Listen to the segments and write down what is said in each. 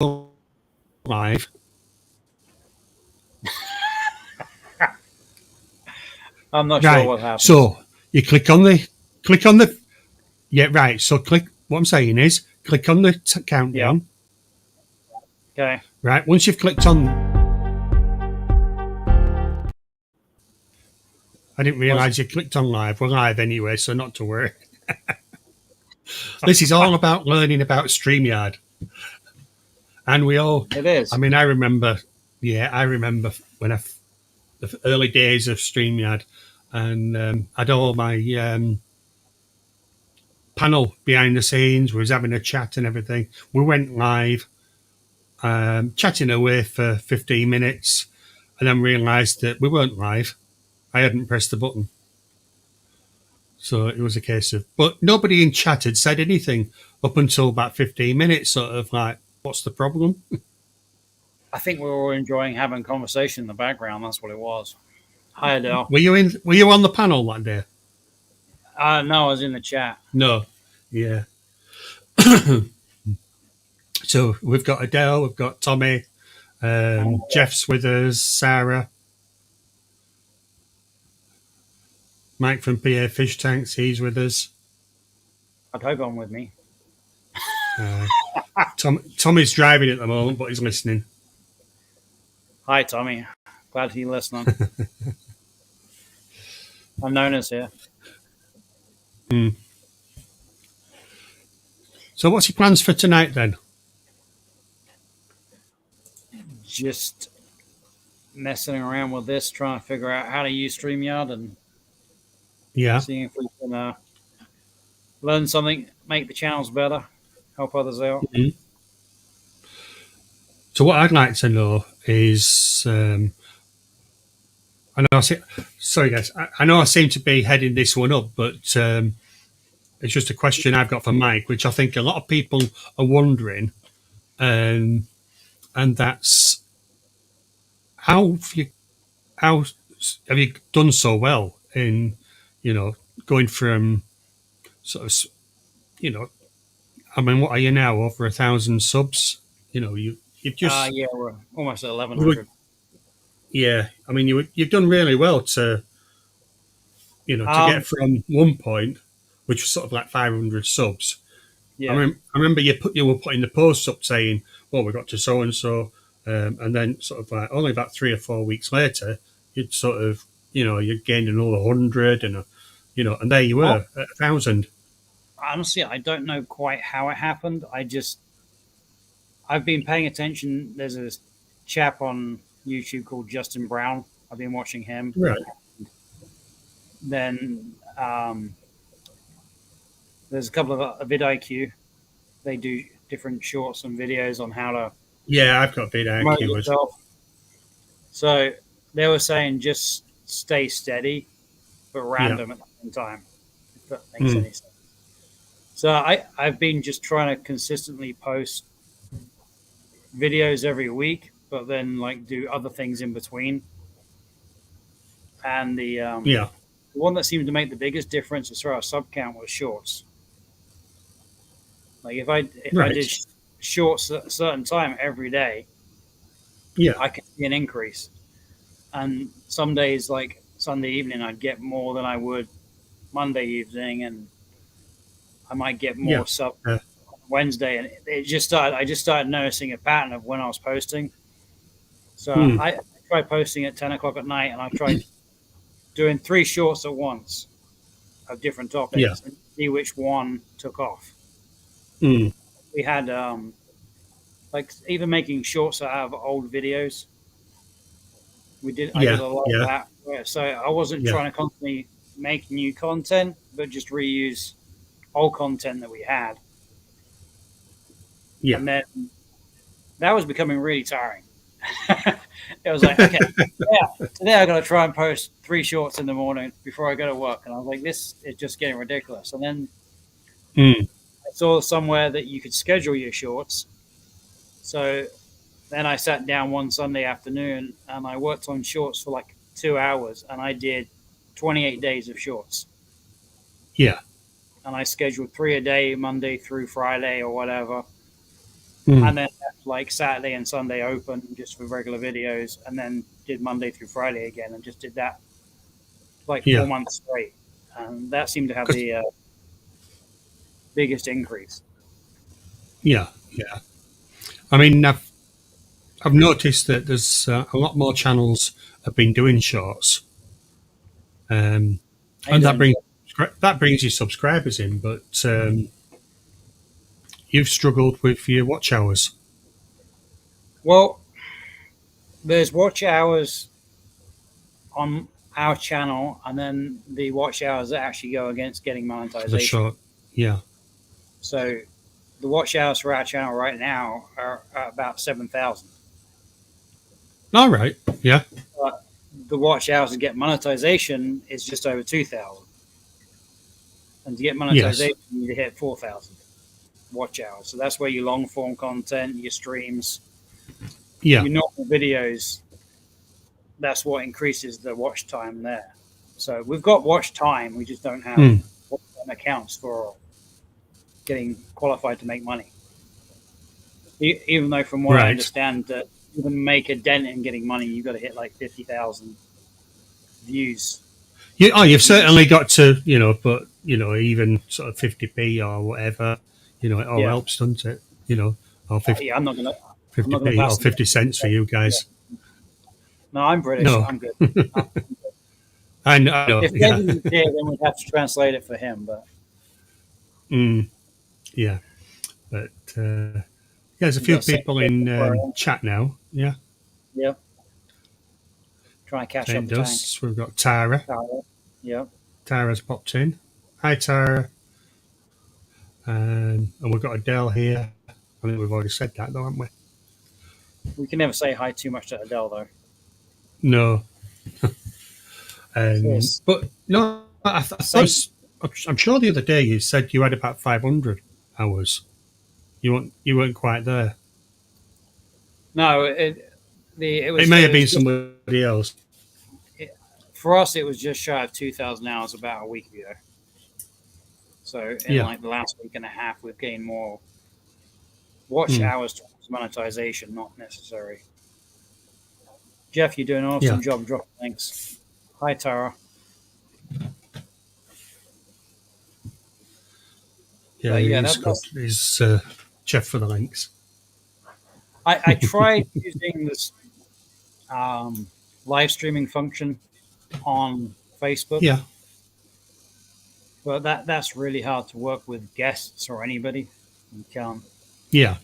live. I'm not sure what happens. So you click on the yeah, right. So what I'm saying is click on the countdown. Okay. Right. Once you've clicked on, I didn't realise you clicked on live. We're live anyway, so not to worry. This is all about learning about StreamYard. And we all, It is. I mean, I remember when the early days of StreamYard, and I had all my panel behind the scenes, we was having a chat and everything. We went live, chatting away for 15 minutes, and then realised that we weren't live. I hadn't pressed the button. So it was a case of, but nobody in chat had said anything up until about 15 minutes, sort of like, what's the problem? I think we were all enjoying having a conversation in the background. That's what it was. Hi, Adele. Were you on the panel that day? No, I was in the chat. No. Yeah. So we've got Adele, we've got Tommy, Jeff's with us, Sarah, Mike from PA Fish Tanks, he's with us. I'd hope I'm with me. Tommy's driving at the moment, but he's listening. Hi, Tommy. Glad you're listening. I'm known as here. So what's your plans for tonight then? Just messing around with this, trying to figure out how to use StreamYard and seeing if we can learn something, make the channels better, help others out. Mm-hmm. So what I'd like to know is, I know I seem to be heading this one up, but it's just a question I've got for Mike, which I think a lot of people are wondering, and that's how have you done so well in, going from sort of, I mean, what are you now, over 1,000 subs? You've just we're almost at 1,100. Yeah, I mean, you've done really well to get from one point, which was sort of like 500 subs. Yeah. I remember you were putting the posts up saying, "Well, we got to so and so," and then sort of like only about 3 or 4 weeks later, you'd sort of you'd gained another 100, and and there you were at 1,000. Honestly, I don't know quite how it happened. I've been paying attention. There's a chap on YouTube called Justin Brown. I've been watching him. Right. Then there's a couple of vidIQ. They do different shorts and vidIQs on how to. Yeah, I've got vidIQ. So they were saying just stay steady, but random at the same time. If that makes any sense. So I've been just trying to consistently post videos every week, but then like do other things in between. And the one that seemed to make the biggest difference as far as sub count was shorts. Like if I did shorts at a certain time every day, I could see an increase. And some days, like Sunday evening, I'd get more than I would Monday evening, and I might get more sub Wednesday, and I just started noticing a pattern of when I was posting. So I tried posting at 10 o'clock at night, and I tried doing 3 shorts at once of different topics and see which one took off. We had like even making shorts out of old videos. I did a lot of that. So I wasn't trying to constantly make new content, but just reuse old content that we had. And then that was becoming really tiring. It was like, okay, today I got to try and post 3 shorts in the morning before I go to work. And I was like, this is just getting ridiculous. And then I saw somewhere that you could schedule your shorts. So then I sat down one Sunday afternoon and I worked on shorts for like 2 hours, and I did 28 days of shorts. Yeah. And I scheduled 3 a day, Monday through Friday or whatever. And then kept like Saturday and Sunday open just for regular videos, and then did Monday through Friday again, and just did that like Yeah. 4 months straight, and that seemed to have 'Cause- the biggest increase. yeah. Yeah. I mean, I've noticed that there's a lot more channels have been doing shorts, um, How you and doing? that brings your subscribers in. But you've struggled with your watch hours. Well, there's watch hours on our channel, and then the watch hours that actually go against getting For the monetization. short. Yeah. So the watch hours for our channel right now are about 7,000. All right. Yeah. But the watch hours to get monetization is just over 2,000. And to get Yes. monetization, you need to hit 4,000 watch hours. So that's where your long form content, your streams, Yeah. your normal videos, that's what increases the watch time there. So we've got watch time, we just don't have Hmm. watch time accounts for getting qualified to make money. Even though, from what I Right. understand, that even make a dent in getting money, you've got to hit like 50,000 views. You've certainly got to, but even sort of 50p or whatever, it all Yeah, helps, doesn't it? Or yeah. I'm not gonna 50p or pass. 50 cents for you Yeah. guys. No, I'm British. No, I'm good. I'm, I know. if Yeah. David was here, then we'd have to translate it for him. But Mm, yeah. But yeah, there's a we've few got Saint people in Aquarium. chat now. Yeah. Yeah, trying to catch up Saint the tank. Dust. We've got Tara. Yeah, Tara's popped in. Hi, Tara. And we've got Adele here. I think we've already said that, though, haven't we? we can never say hi too much to Adele though. No. So But no, I Saint. thought. I'm sure the other day you said you had about 500 hours. You weren't quite there. No, it It was may it have was been just somebody else. it, for us. It was just shy of 2,000 hours about a week ago. So in Yeah. like the last week and a half, we've gained more watch Hmm. hours towards monetization, not necessary. Jeff, you're doing an Yeah. awesome job dropping links. Hi, Tara. Yeah. But yeah, He's good. that's. He's Jeff for the links. I tried using this live streaming function on Facebook, Yeah. but that's really hard to work with guests or anybody. You can't Yeah.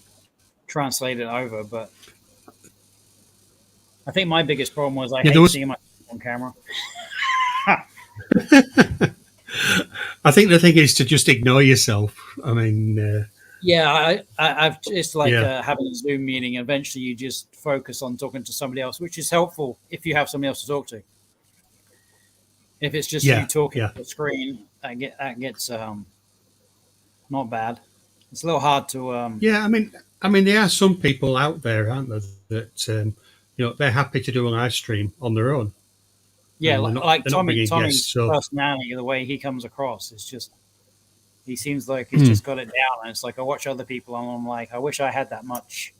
translate it over. But I think my biggest problem was I Yeah. There hate was. seeing myself on camera. I think the thing is to just ignore yourself. I mean, Yeah, I've it's like yeah. having a Zoom meeting. Eventually, you just focus on talking to somebody else, which is helpful if you have somebody else to talk to. If it's just you Yeah. talking Yeah. to the screen, that gets not bad. It's a little hard to Yeah. I mean, there are some people out there, aren't there, that they're happy to do a live stream on their own, yeah, and they're not like they're not Tommy. bringing guests. Tommy's So, personality, the way he comes across, is just he seems like he's hmm. just got it down. And it's like I watch other people, and I'm like, I wish I had that much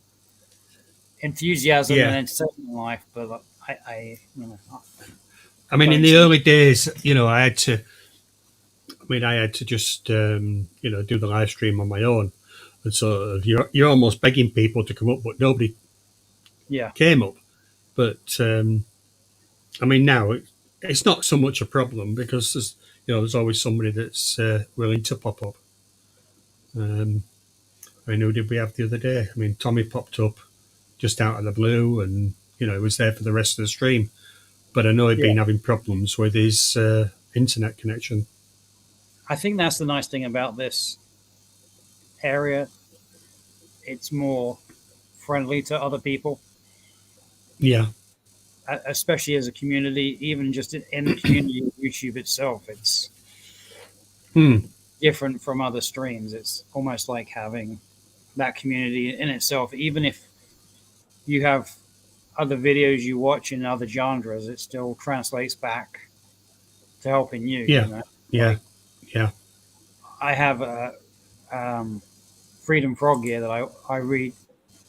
enthusiasm and Yeah. entertainment in life, but I mean, in don't the seem. early days, I had to. I mean, I had to just do the live stream on my own, and so you're almost begging people to come up, but nobody Yeah, came up. But I mean, now it's not so much a problem because there's always somebody that's willing to pop up. Um, I mean, who did we have the other day? I mean, Tommy popped up just out of the blue, and he was there for the rest of the stream. But I know he'd yeah. been having problems with his internet connection. I think that's the nice thing about this area. It's more friendly to other people, Yeah. especially as a community. Even just in the community of YouTube itself, it's Hmm. different from other streams. It's almost like having that community in itself. Even if you have other videos you watch in other genres, it still translates back to helping you. Yeah. Yeah. Like Yeah. I have a Freedom Frog gear that I read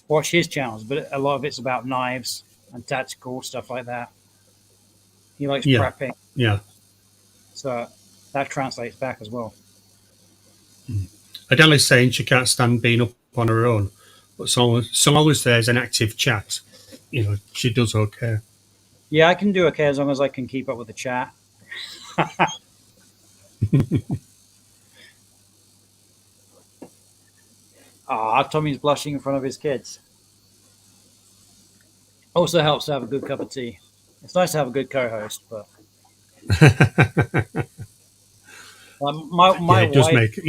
watch his channels, but a lot of it's about knives and tactical stuff like that. He likes Yeah, prepping, yeah. so that translates back as well. Adele's saying she can't stand being up on her own, but so long as there's an active chat, she does okay. Yeah, I can do okay as long as I can keep up with the chat. Ah, Tommy's blushing in front of his kids. Also helps to have a good cup of tea. It's nice to have a good co-host, but my Yeah, it does wife, make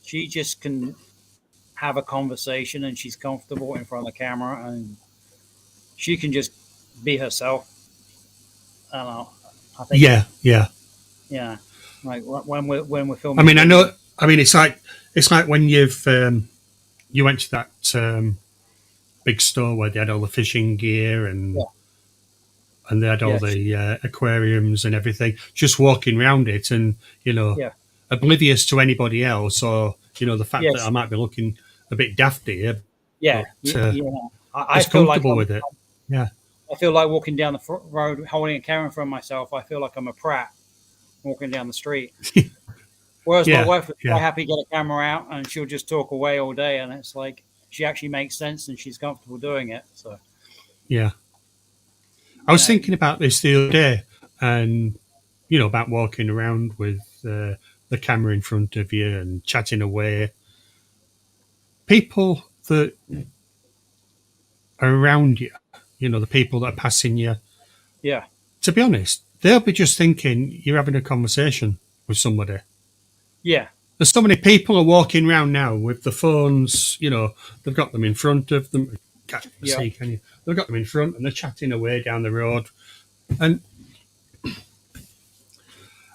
she just can have a conversation and she's comfortable in front of the camera and she can just be herself. I don't know. I think, Yeah, yeah. yeah, like when we're I filming mean, I videos. know. I mean, it's like when you went to that big store where they had all the fishing gear Yeah, and they had all yeah, the aquariums and everything. Just walking around it and yeah, oblivious to anybody else, or the fact that I yes, might be looking a bit daft here, yeah, but yeah. I just feel like comfortable with it. Yeah, I feel like walking down the road holding a camera in front of myself. I feel like I'm a prat walking down the street. Whereas my yeah, wife was quite yeah, happy to get a camera out and she'll just talk away all day, and it's like she actually makes sense and she's comfortable doing it. So yeah. I you was know, thinking about this the other day, and about walking around with the camera in front of you and chatting away. People that are around you, the people that are passing you. yeah, To be honest, they'll be just thinking you're having a conversation with somebody. yeah, There's so many people are walking around now with the phones. They've got them in front of them. Can't yeah, see, can you? They've got them in front and they're chatting away down the road. And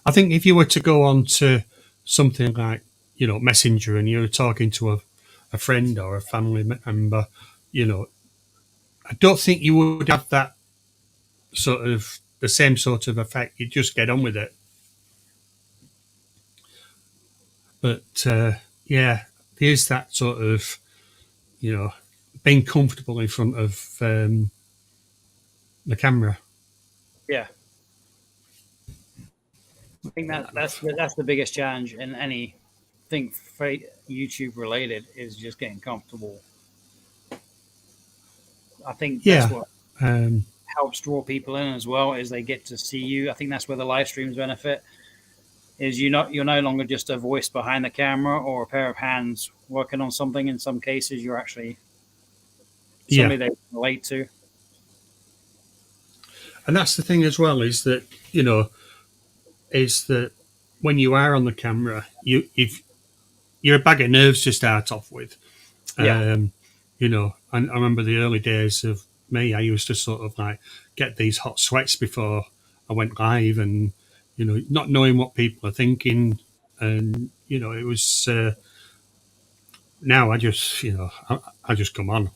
I think if you were to go on to something like, Messenger, and you were talking to a friend or a family member, I don't think you would have that sort of the same sort of effect. You just get on with it. But yeah, there's that sort of, you know, being comfortable in front of the camera. yeah. I think that's the biggest challenge in anything YouTube related is just getting comfortable. I think that's Yeah. what Um, helps draw people in as well is they get to see you. I think that's where the live streams benefit is you're no longer just a voice behind the camera or a pair of hands working on something. In some cases, you're actually yeah. somebody they relate to. And that's the thing as well is that when you are on the camera, if you're a bag of nerves to start off with. Yeah, And I remember the early days of me. I used to sort of like get these hot sweats before I went live, and not knowing what people are thinking, and it was. Now I just, I just come on.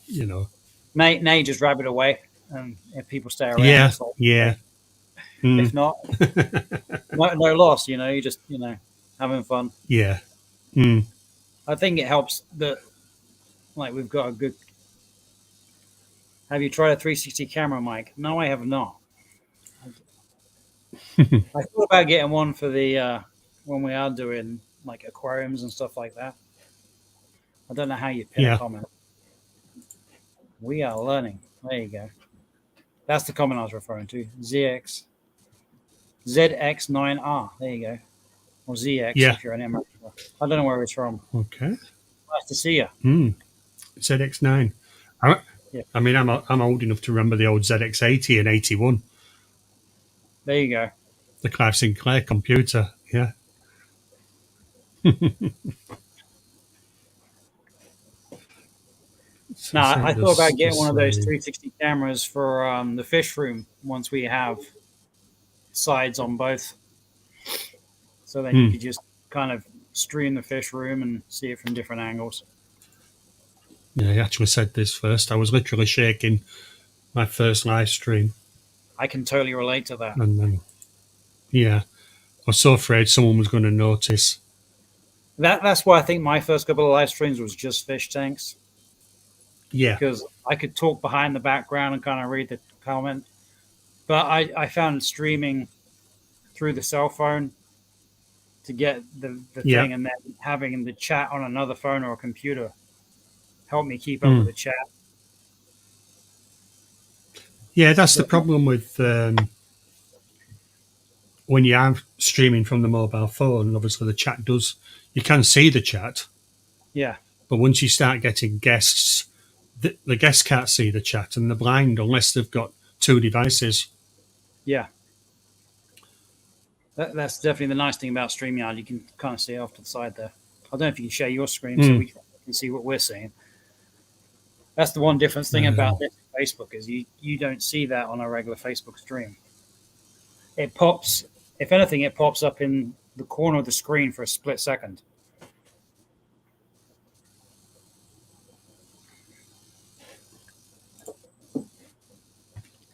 now you just rabbit away, and if people stay around, Yeah, it's like yeah, okay. If mm, not, no loss. You just having fun. yeah, mm. I think it helps that like we've got a good. Have you tried a 360 camera, Mike? No, I have not. I thought about getting one for the when we are doing like aquariums and stuff like that. I don't know how you pin a Yeah, comment. We are learning. There you go. That's the comment I was referring to. ZX9R. There you go. Or ZX yeah. if you're an American. I don't know where it's from. Okay. Nice to see you. ZX9. I, Yeah. I mean, I'm old enough to remember the old ZX80 and 81, There you go. the Clive Sinclair computer. Yeah. So Now, I sent thought us about getting one this of those way. 360 cameras for the fish room once we have sides on both. So then you Hmm. could just kind of stream the fish room and see it from different angles. Yeah, he actually said this first. I was literally shaking my first live stream, I can totally relate to that. and then yeah, I was so afraid someone was going to notice. That's why I think my first couple of live streams was just fish tanks. Yeah. because I could talk behind the background and kind of read the comment. But I found streaming through the cell phone to get the Yeah. thing, and then having the chat on another phone or a computer helped me keep up with Mm. the chat. Yeah, that's the But problem with when you are streaming from the mobile phone. Obviously, the chat does. You can see the chat, yeah, but once you start getting guests, the guests can't see the chat, and they're blind unless they've got two devices. yeah, that's definitely the nice thing about StreamYard. You can kind of see it off to the side there. I don't know if you can share your screen so Mm. we can see what we're seeing. That's the one difference thing about Um, this Facebook is you don't see that on a regular Facebook stream. It pops, if anything, it pops up in the corner of the screen for a split second.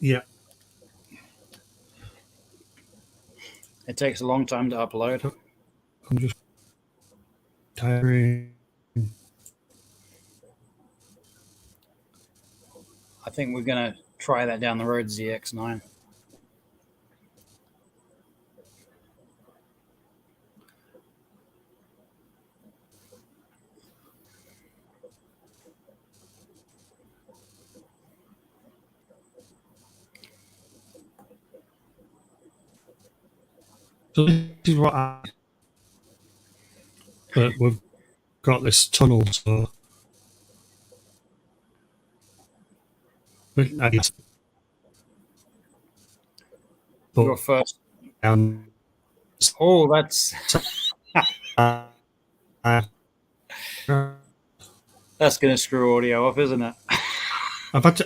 yeah, It takes a long time to upload. I'm just tiring. I think we're gonna try that down the road, ZX9. So this is what I. But we've got this tunnel, so. Your But first. down. Oh, that's Uh, that's gonna screw audio up, isn't it? I've had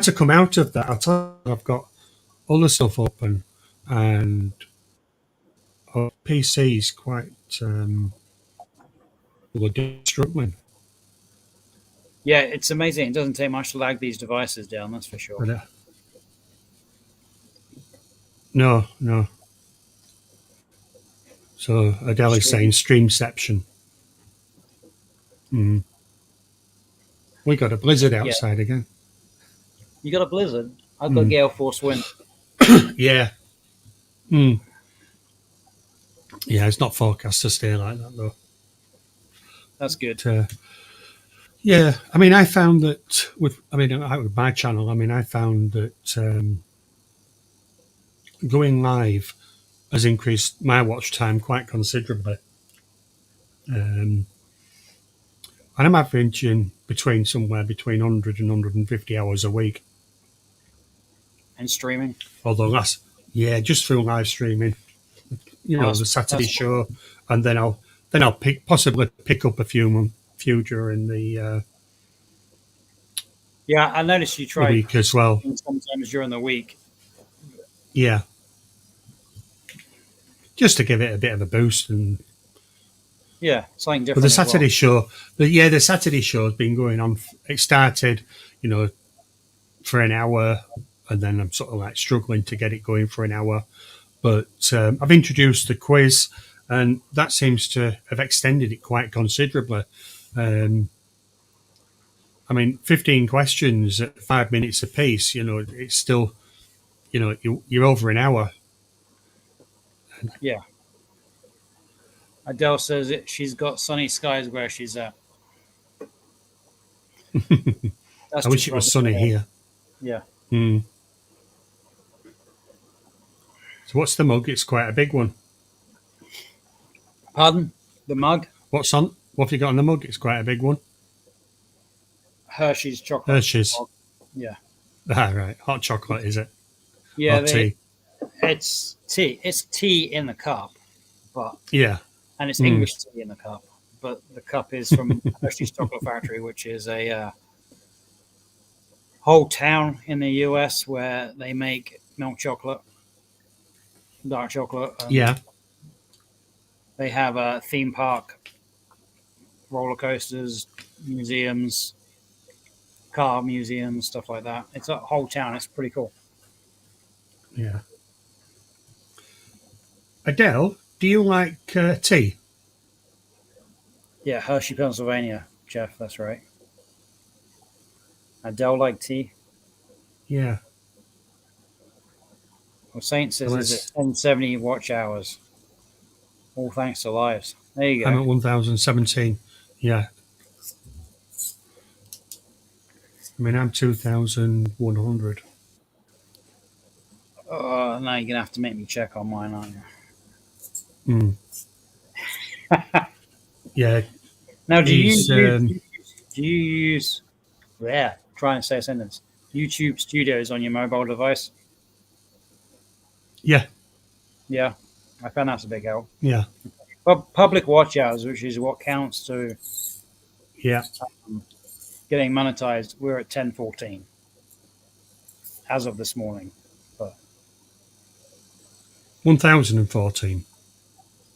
to come out of that. I tell you, I've got other stuff open, and our PC's quite struggling. Yeah, it's amazing. It doesn't take much to lag these devices down. That's for sure. But no, no. So Adele is saying streamception. Mm. We got a blizzard Yeah, outside again. you got a blizzard. I've got Mm. gale force wind. Yeah. Mm. Yeah, it's not forecast to stay like that though. That's good. Yeah, I mean, I found that with my channel, I mean, I found that going live has increased my watch time quite considerably. Um, and I'm averaging somewhere between 100 and 150 hours a week. And streaming. Although yeah, just through live streaming, Oh, the Saturday that's show, and then I'll possibly pick up a few during yeah. I noticed you the try week as well. sometimes during the week. Yeah, just to give it a bit of a boost. And Yeah, something but the different as well. Saturday show, the Saturday show has been going on. It started, for an hour, and then I'm sort of like struggling to get it going for an hour. But I've introduced the quiz, and that seems to have extended it quite considerably. Um, I mean, 15 questions at 5 minutes apiece. It's still, you're over an hour. Yeah. Adele says she's got sunny skies where she's at. That's I wish just it right was before sunny that. here. Yeah. Mm. So what's the mug? It's quite a big one. Pardon? The mug? What's on? What have you got on the mug? It's quite a big one. Hershey's chocolate. Hershey's. Mug. Yeah. Ah, right. Hot chocolate, is it? Yeah, Or tea? it's tea. It's tea in the cup, but Yeah. and it's Mm. English tea in the cup. But the cup is from Hershey's Chocolate Factory, which is a whole town in the US where they make milk chocolate, dark chocolate. Yeah. They have a theme park, roller coasters, museums, car museums, stuff like that. It's a whole town. It's pretty cool. Yeah. Adele, do you like tea? Yeah, Hershey, Pennsylvania, Jeff. That's right. Adele like tea. Yeah. Well, Saint So says is at let's. 1070 watch hours. All thanks to lives. There you I'm go. at 1017. Yeah. I mean, I'm 2100. Oh, now you're gonna have to make me check on mine, aren't Mm. you? Yeah. Now, He's. do you use yeah? Try and say a sentence. YouTube Studios on your mobile device? Yeah. Yeah, I found that's a big help. Yeah. Public watch hours, which is what counts to Yeah. getting monetized, we're at 1014 as of this morning, but 1014.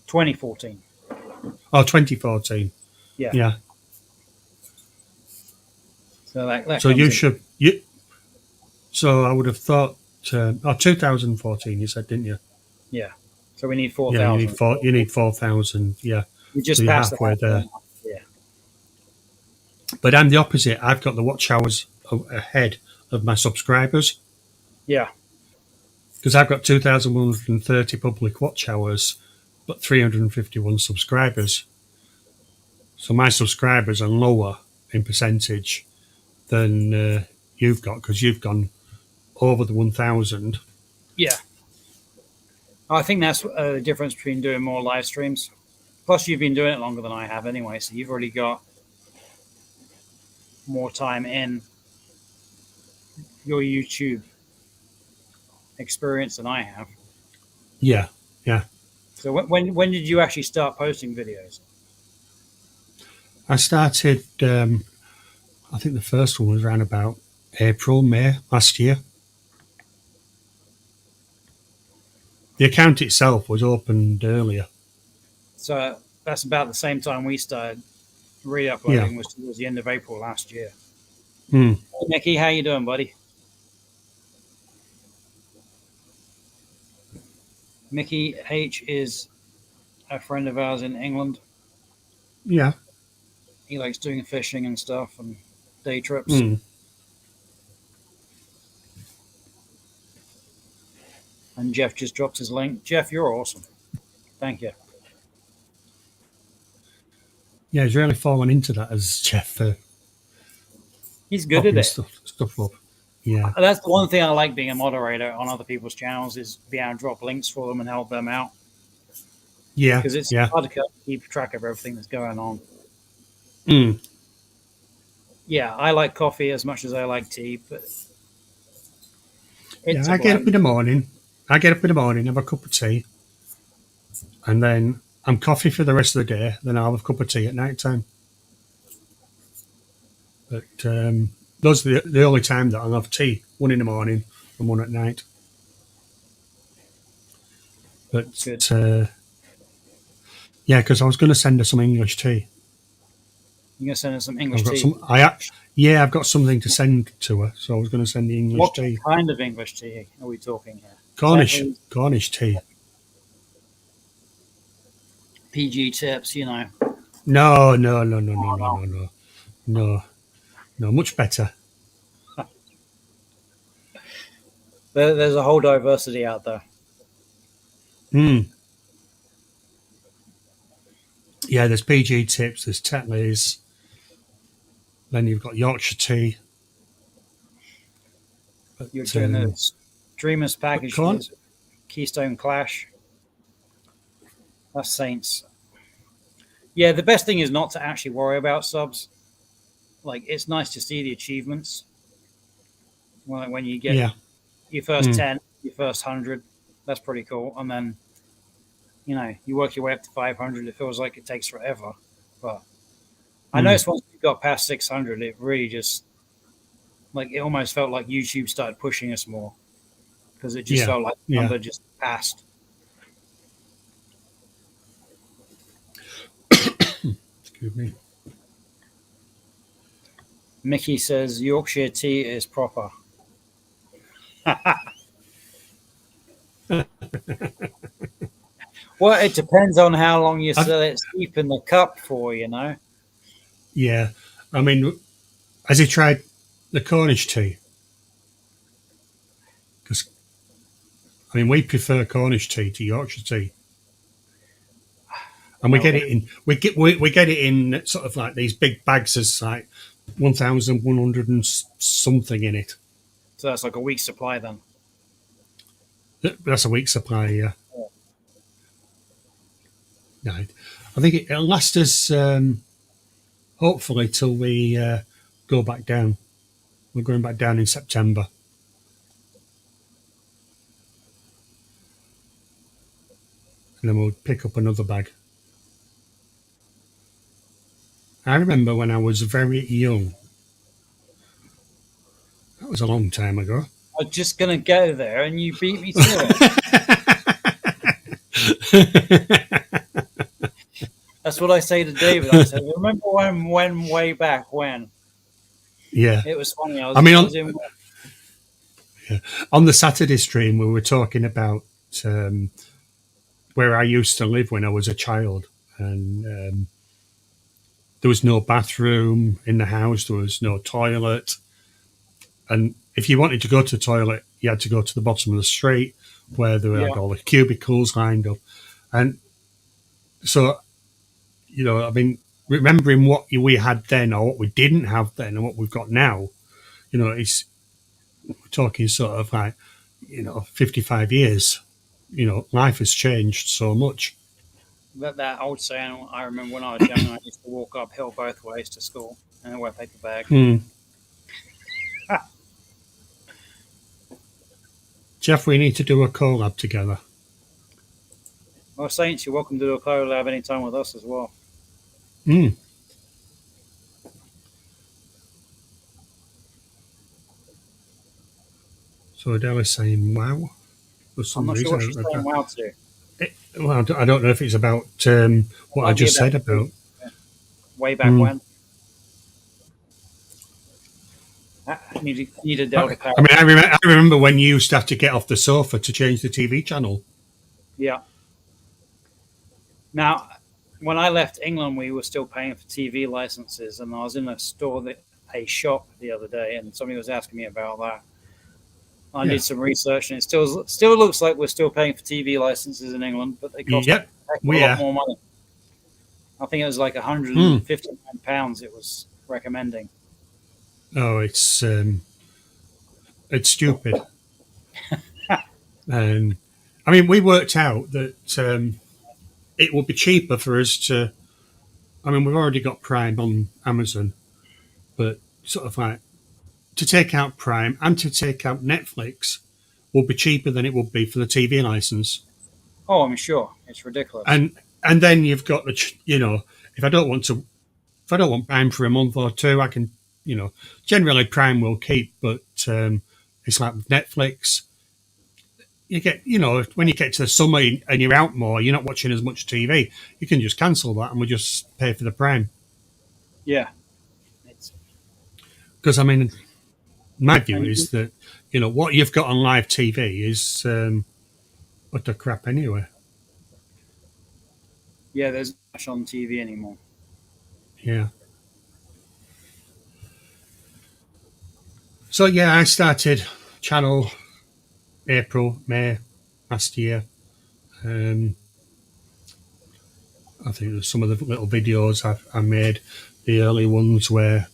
2014. Oh, 2014. Yeah, Yeah. so that So comes you in. should. So I would have thought. 2014. You said, didn't you? Yeah, so we need Yeah. You need 4,000. four. You need 4,000. Yeah. We So just you're passed the halfway halfway there. mark. Yeah, But I'm the opposite. I've got the watch hours ahead of my subscribers yeah, because I've got 2,130 public watch hours, but 351 subscribers. So my subscribers are lower in percentage than you've got because you've gone over the 1,000. yeah. I think that's the difference between doing more live streams. Plus, you've been doing it longer than I have anyway, so you've already got more time in your YouTube experience than I have. Yeah, yeah. So when did you actually start posting videos? I started. I think the first one was around about April, May last year. The account itself was opened earlier. So that's about the same time we started Yeah. re-uploading, was towards the end of April last year. Mm. Hey, Mickey, how you doing, buddy? Mickey H is a friend of ours in England. Yeah. He likes doing fishing and stuff and day trips. Mm. And Jeff just dropped his link. Jeff, you're awesome. Thank you. Yeah, he's really fallen into that as Jeff He's good at popping it. stuff up. Yeah. That's the one thing I like being a moderator on other people's channels is being able to drop links for them and help them out. Yeah. Because it's Yeah. hard to keep track of everything that's going on. Mm. Yeah, I like coffee as much as I like tea, but Yeah. it's I a get up blend. in the morning. Have a cup of tea, and then I'm coffee for the rest of the day. Then I'll have a cup of tea at night time. But those are the only time that I'll have tea. One in the morning and one at night. Good. But yeah, because I was going to send her some English tea. You're going to send us some I've English got tea. some. Yeah, I've got something to send to her, so I was going to send the English What tea. kind of English tea are we talking here? Cornish tea. PG tips, you know. No, much better. There's a whole diversity out there. Mm. Yeah, there's PG tips, there's Tetleys, then you've got Yorkshire tea. But, You're doing the Dreamers but package, corn, Keystone Clash. That's Saints. Yeah, the best thing is not to actually worry about subs. Like, it's nice to see the achievements. When you get yeah, your first 10, your first 100, that's pretty cool. And then, you work your way up to 500. It feels like it takes forever. But I noticed once we got past 600, it really just, like, it almost felt like YouTube started pushing us more. Because it just felt like the number just passed. Excuse me. Mickey says Yorkshire tea is proper. Well, it depends on how long you let it steep in the cup for, Yeah, I mean, has he tried the Cornish tea? Because I mean, we prefer Cornish tea to Yorkshire tea, and we No, get it in we get it in sort of like these big bags. As like 1,100 and something in it. so that's like a week's supply then. That's a week's supply. Yeah. Yeah. No, I think it'll last us hopefully till we go back down. We're going back down in September. And then we'll pick up another bag. I remember when I was very young. That was a long time ago. I was just gonna go there, and you beat me to it. That's what I say to David. I said, "Remember when way back when?" Yeah. It was funny. I mean, on the Saturday stream, we were talking about where I used to live when I was a child, and there was no bathroom in the house. There was no toilet, and if you wanted to go to the toilet, you had to go to the bottom of the street where there were all the cubicles lined up, and so I mean, remembering what we had then or what we didn't have then and what we've got now, it's we're talking sort of like 55 years. Life has changed so much. That old saying, I remember when I was young, I used to walk uphill both ways to school and I wear a paper bag. Jeff, we need to do a collab together. Well, Saints, you're welcome to do a collab anytime with us as well. So Adele is saying wow. For some I'm not reason. sure what she's saying wow to. Well, I don't know if it's about what I just said about. Way back when. I need Adele to power. I mean, I remember when you used to have to get off the sofa to change the TV channel. Yeah. Now, when I left England, we were still paying for TV licenses, and I was in a shop the other day, and somebody was asking me about that. I did some research, and it still looks like we're still paying for TV licenses in England, but they cost a lot more money. I think it was like £159 it was recommending. Oh, it's stupid. And I mean, we worked out that it would be cheaper for us to. I mean, we've already got Prime on Amazon, but sort of like to take out Prime and to take out Netflix will be cheaper than it would be for the TV license. Oh, I'm sure it's ridiculous. And then you've got if I don't want Prime for a month or two, I can generally Prime will keep, but it's like with Netflix. You get when you get to the summer and you're out more, you're not watching as much TV. You can just cancel that and we just pay for the Prime. Yeah. Because I mean, my view is that what you've got on live TV is utter crap anyway. Yeah, there's not much on TV anymore. Yeah. So yeah, I started channel May last year. I think there's some of the little videos I made, the early ones where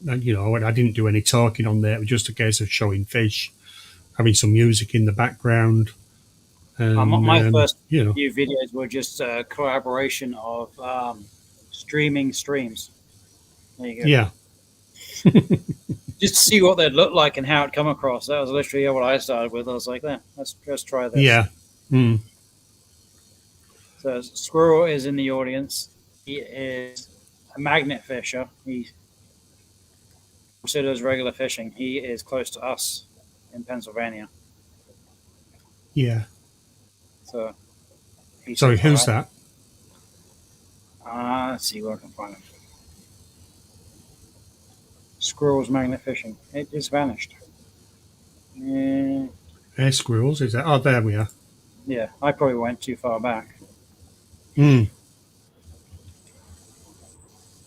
I didn't do any talking on there. It was just a case of showing fish, having some music in the background. And, my first few videos were just a collaboration of streaming streams. There you go. Yeah. Just to see what they'd look like and how it'd come across. That was literally what I started with. I was like, let's try this. Yeah. So Squirrel is in the audience. He is a magnet fisher. He considers regular fishing. He is close to us in Pennsylvania. Yeah. So. Sorry, who's that? Let's see where I can find him. Squirrels magnet fishing. It is vanished. Hey, squirrels, is that? Oh, there we are. Yeah, I probably went too far back.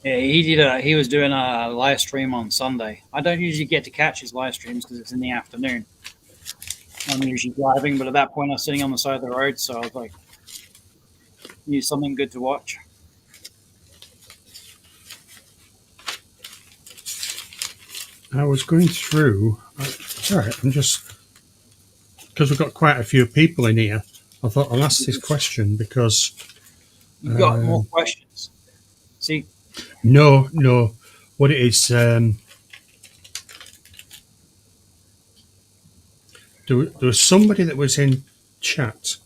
Yeah, he was doing a live stream on Sunday. I don't usually get to catch his live streams because it's in the afternoon. I'm usually driving, but at that point I was sitting on the side of the road, so I was like, need something good to watch. I was going through. Sorry, I'm just because we've got quite a few people in here. I thought I'll ask this question because You've got more questions. See, no, what it is. There was somebody that was in chat.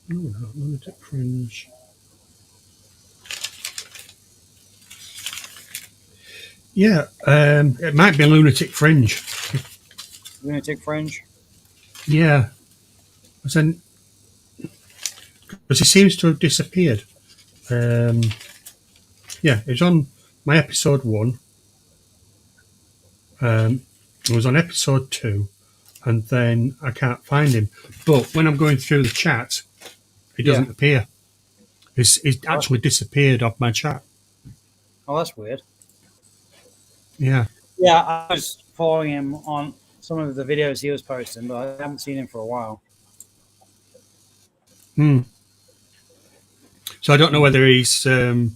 No, lunatic fringe. Yeah, it might be a lunatic fringe. Lunatic Fringe. Yeah, because he seems to have disappeared. Yeah, it was on my episode 1. It was on episode 2, and then I can't find him. But when I'm going through the chat, he doesn't appear. He's actually disappeared off my chat. Oh, that's weird. Yeah. Yeah, I was following him on some of the videos he was posting, but I haven't seen him for a while. So I don't know whether he's, left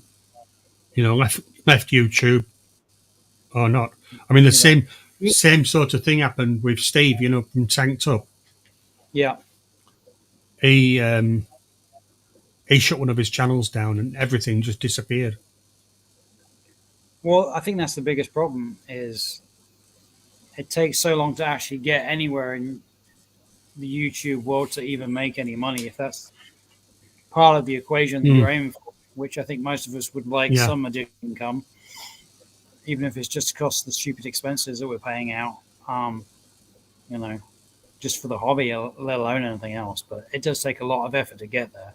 YouTube or not. I mean, the same sort of thing happened with Steve, from Tanked Up. Yeah. He shut one of his channels down, and everything just disappeared. Well, I think that's the biggest problem is it takes so long to actually get anywhere in the YouTube world to even make any money. If that's part of the equation that you're aiming for, which I think most of us would like some additional income, even if it's just to cost the stupid expenses that we're paying out, just for the hobby, let alone anything else. But it does take a lot of effort to get there.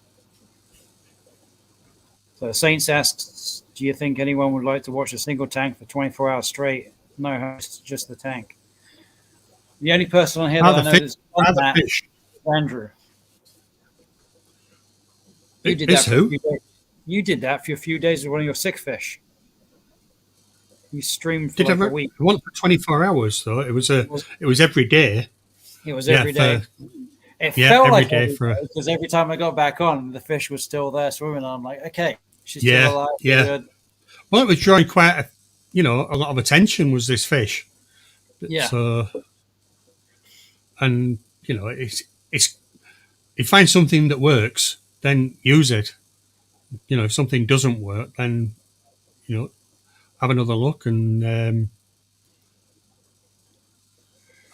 So Saints asks, do you think anyone would like to watch a single tank for 24 hours straight? No host, just the tank. The only person on here that I know that's done that is Andrew. You did that for a few days. You did that for a few days with one of your sick fish. You streamed for a week. It wasn't for 24 hours though. It was every day. It was every day. It felt like every day because every time I got back on, the fish was still there swimming. And I'm like, okay, she's still alive. Yeah. Good. Well, it was drawing quite a lot of attention. Was this fish? Yeah. So, and it's if you find something that works, then use it. If something doesn't work, then have another look. And I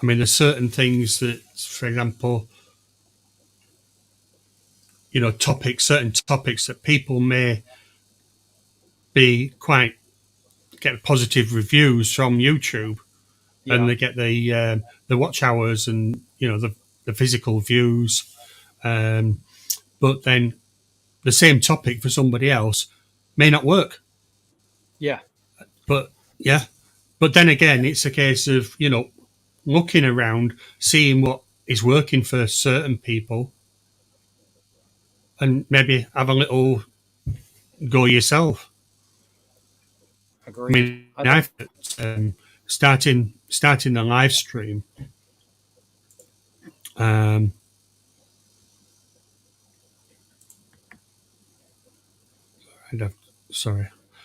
mean, there's certain things that, for example, certain topics that people may be get positive reviews from YouTube, and they get the watch hours and the physical views, but then the same topic for somebody else may not work. Yeah. But then again, it's a case of looking around, seeing what is working for certain people, and maybe have a little go yourself. Agreed. I mean, starting the live stream.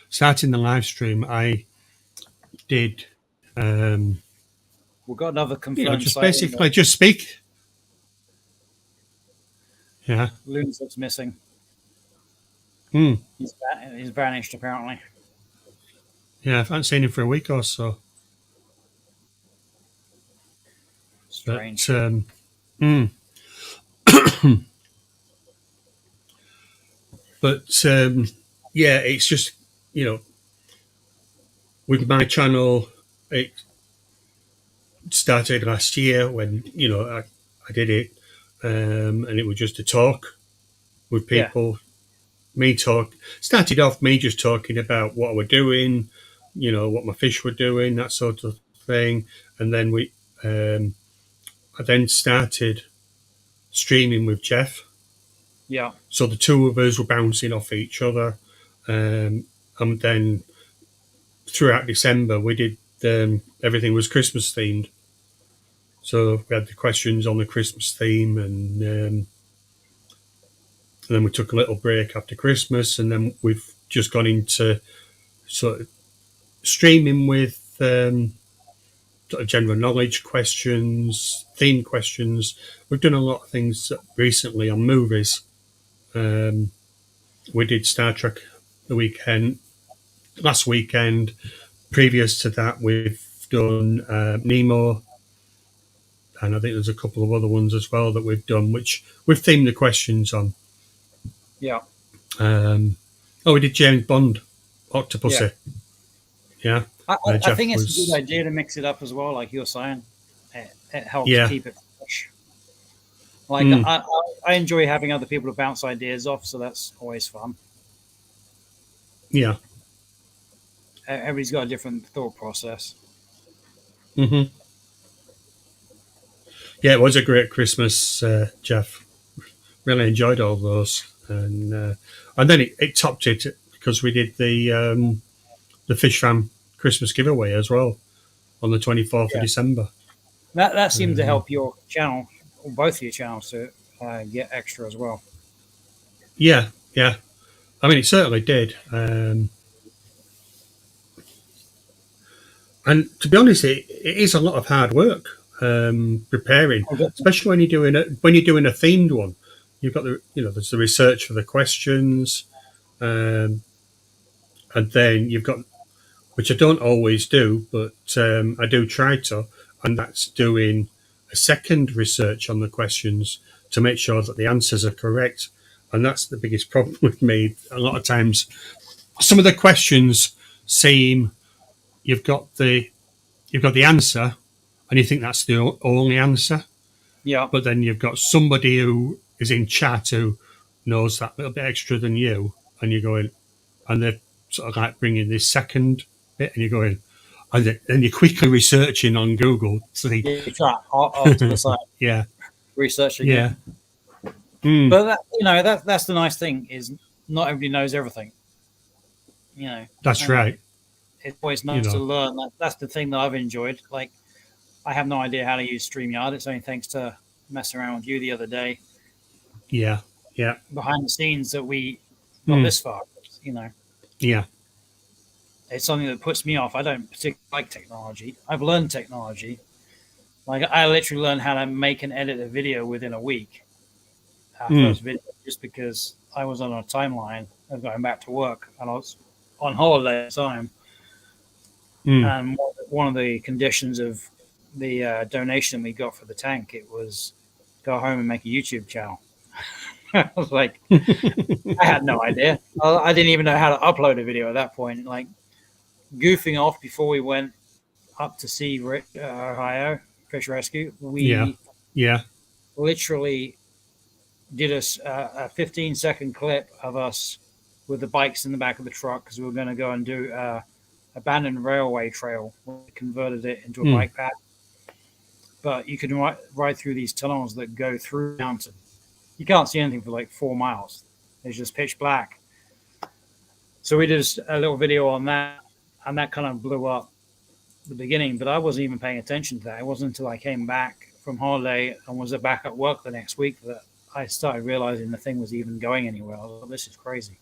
Starting the live stream, I did. We've got another confirmed. Just speak. Yeah. Lunatic's missing. He's vanished apparently. Yeah, I haven't seen him for a week or so. Strange. But yeah, it's just with my channel, it started last year when I did it, and it was just a talk with people. Started off me just talking about what I was doing, what my fish were doing, that sort of thing, and then I then started streaming with Jeff. Yeah. So the two of us were bouncing off each other, and then throughout December we did everything was Christmas themed. So we had the questions on the Christmas theme, and then we took a little break after Christmas, and then we've just gone into sort of streaming with sort of general knowledge questions, theme questions. We've done a lot of things recently on movies. We did Star Trek the weekend last weekend. Previous to that, we've done Nemo, and I think there's a couple of other ones as well that we've done, which we've themed the questions on. Yeah. We did James Bond, Octopussy. Yeah. I think it's a good idea to mix it up as well, like you're saying. It helps keep it fresh. Like I enjoy having other people to bounce ideas off, so that's always fun. Yeah. Everybody's got a different thought process. Mm-hmm. Yeah, it was a great Christmas, Jeff. Really enjoyed all those, and then it topped it because we did the Fish Fam Christmas giveaway as well on the 24th of December. That seemed to help your channel, or both of your channels, to get extra as well. Yeah. I mean, it certainly did. And to be honest, it is a lot of hard work preparing, especially when you're doing a themed one. You've got there's the research for the questions, and then you've got, which I don't always do, but I do try to, and that's doing a second research on the questions to make sure that the answers are correct. And that's the biggest problem with me. A lot of times, some of the questions seem you've got the answer, and you think that's the only answer. Yeah. But then you've got somebody who is in chat who knows that little bit extra than you, and you're going, and they're sort of like bringing this second bit, and you're going, and then you're quickly researching on Google to see. Off to the side. Yeah. Researching. Yeah. But that's the nice thing is not everybody knows everything. That's right. It's always nice to learn. That's the thing that I've enjoyed. Like, I have no idea how to use StreamYard. It's only thanks to messing around with you the other day. Yeah. Behind the scenes that we got this far. Yeah. It's something that puts me off. I don't particularly like technology. I've learned technology. Like, I literally learned how to make and edit a video within a week. Our first video, just because I was on a timeline of going back to work, and I was on holiday at the time. And one of the conditions of the donation we got for the tank, it was go home and make a YouTube channel. I was like, I had no idea. I didn't even know how to upload a video at that point. Like, goofing off before we went up to see Ohio Fish Rescue, we literally did a 15-second clip of us with the bikes in the back of the truck because we were going to go and do abandoned railway trail. We converted it into a bike path. But you can ride through these tunnels that go through the mountain. You can't see anything for like 4 miles. It's just pitch black. So we did a little video on that, and that kind of blew up at the beginning, but I wasn't even paying attention to that. It wasn't until I came back from holiday and was back at work the next week that I started realizing the thing was even going anywhere. I was like, this is crazy.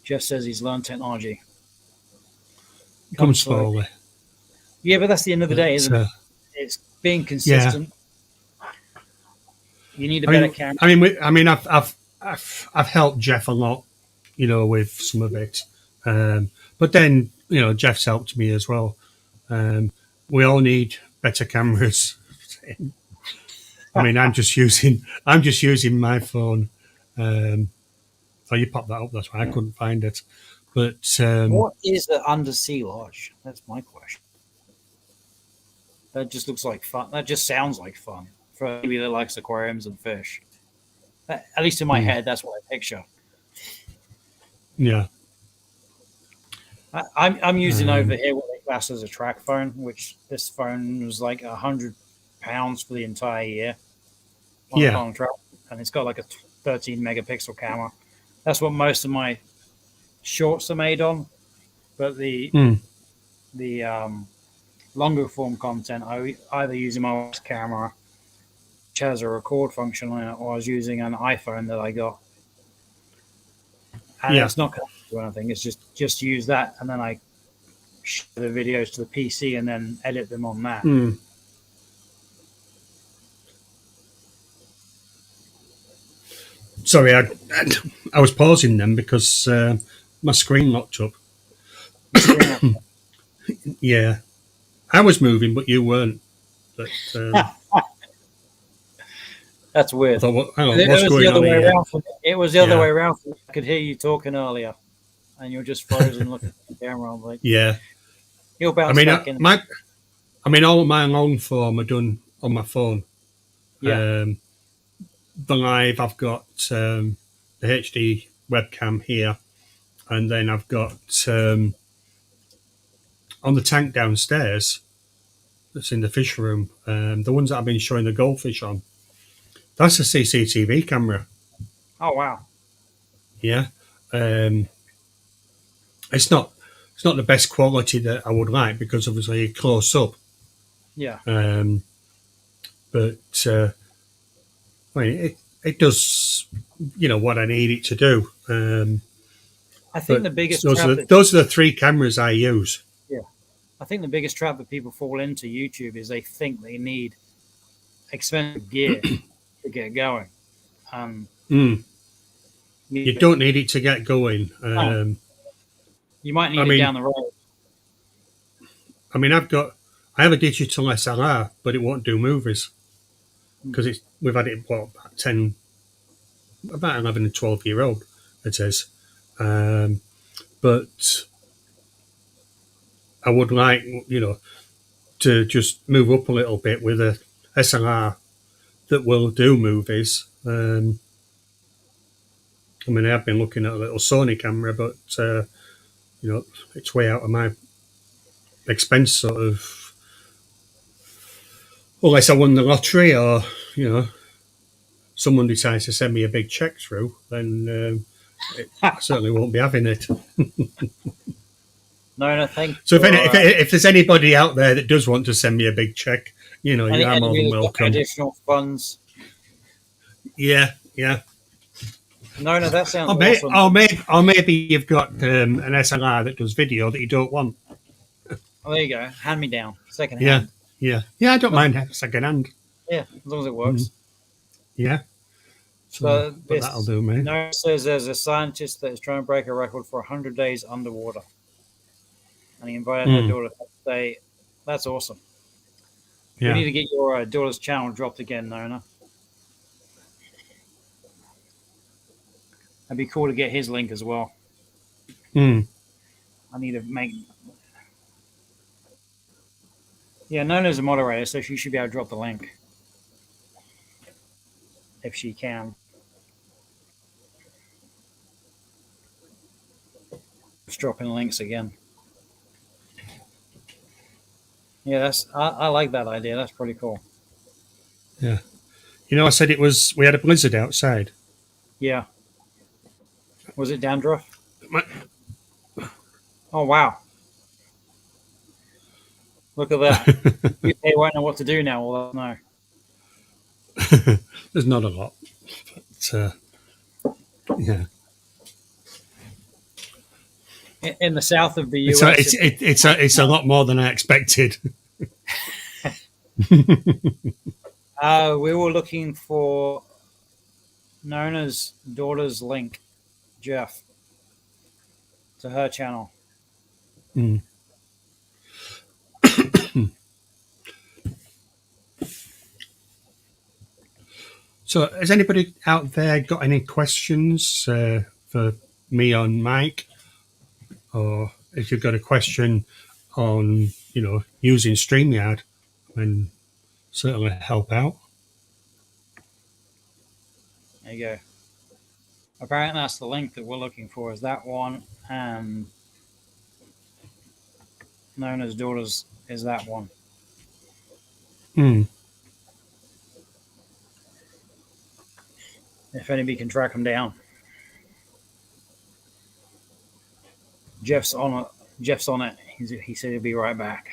Jeff says he's learned technology. Comes slowly. Yeah, but that's the end of the day, isn't it? It's being consistent. You need a better camera. I've helped Jeff a lot, with some of it. But then, Jeff's helped me as well. We all need better cameras. I'm just using my phone. You popped that up. That's why I couldn't find it. But what is the undersea lodge? That's my question. That just looks like fun. That just sounds like fun for anybody that likes aquariums and fish. At least in my head, that's what I picture. Yeah. I'm using over here what they class as a track phone, which this phone was like £100 for the entire year on a contract, and it's got like a 13 megapixel camera. That's what most of my shorts are made on. But the Mm. the longer form content, I either using my wife's camera, which has a record function on it, or I was using an iPhone that I got, and Yeah. it's not connected to anything. It's just use that, and then I share the videos to the PC and then edit them on that. Mm. Sorry, I was pausing them because my screen locked up. Your screen. Yeah, I was moving, but you weren't. But That's I weird. thought, hang on, It what's was the going other on way here? around. It was the other Yeah, way around. I could hear you talking earlier, and you're just frozen looking at the camera. I'm like, yeah. you'll I bounce mean, back in. all of my long form are done on my phone. Yeah, Um, the live, I've got the HD webcam here, and then I've got on the tank downstairs that's in the fish room. The ones that I've been showing the goldfish on. That's a CCTV camera. oh wow. Yeah, um, it's not the best quality that I would like because obviously close up. Yeah, Um, but I mean, it does what I need it to do. I think But the biggest trap that those are the three cameras I use. yeah, I think the biggest trap that people fall into YouTube is they think they need expensive gear to get going. Um, Mm. You you, don't need it to get going. no, you might I need it mean, down the road. I have a digital SLR, but it won't do movies Hmm. because we've had it about 10, about 11 and 12-year old. It is, um, but I would like to just move up a little bit with a SLR that will do movies. I mean, I have been looking at a little Sony camera, but it's way out of my expense sort of. Unless I won the lottery, or you know, someone decides to send me a big check through, then I certainly won't be having it. No, no, thank you So for if there's anybody out there that does want to send me a big check, you are more anybody than that's got welcome. additional funds. Yeah, yeah. No, no, that sounds awesome. Or maybe you've got an SLR that does video that you don't want. Oh, there you go. Hand me down, second Yeah, hand. yeah, yeah. I don't mind second hand. Yeah, as long as it Mm, works. yeah. So, So but that'll this do me. note says there's a scientist that is trying to break a record for 100 days underwater, and he invited her Mm, daughter to stay. That's awesome. We need yeah. to get your daughter's channel dropped again, Nona. It'd be cool to get his link as well. Mm, I need to make. Yeah, Nona's a moderator, so she should be able to drop the link if she can. Just dropping links again. Yeah, I like that idea. That's pretty cool. yeah. I said we had a blizzard outside. Yeah. Was it dandruff? My- Oh wow! Look at that. They won't know what to do now. Well, no. There's not a lot, but yeah. In the south of the It's a, US, it's a lot more than I expected. we were looking for Nona's daughter's link, Jeff, to her channel. Mm. So, has anybody out there got any questions for me on Mike, or if you've got a question on using Streamyard, then certainly help out. There you go. Apparently, that's the link that we're looking for. Is that one? And Nona's daughter's is that one. Mm. If anybody can track them down. Jeff's on it. Jeff's on it. He said he'll be right back.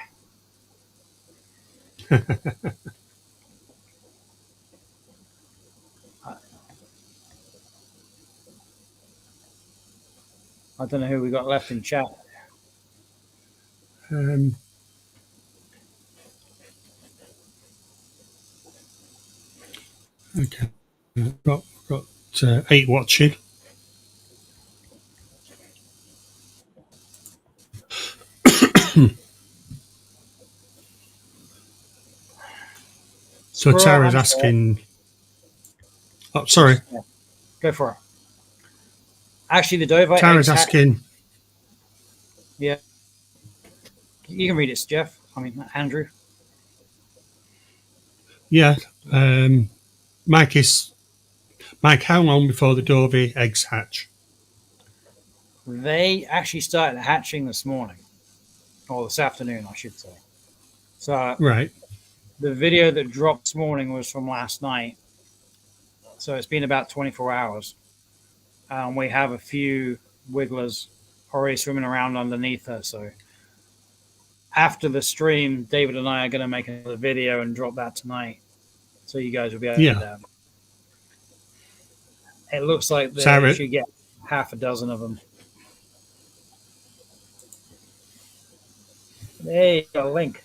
I don't know who we got left in chat. Um, okay, got 8 watching. So Tara's asking. Oh, sorry. Yeah, go for it. Actually, the Dovite Tara's asking. Yeah, you can read it, Jeff. I mean, Andrew. Yeah, Mike, how long before the Dovey eggs hatch? They actually started hatching this morning, or this afternoon, I should say. So right, the video that dropped this morning was from last night. So it's been about 24 hours. We have a few wigglers already swimming around underneath her. So after the stream, David and I are going to make another video and drop that tonight. So you guys will be able to see that. It looks like they should get half a dozen of them. There you go, link.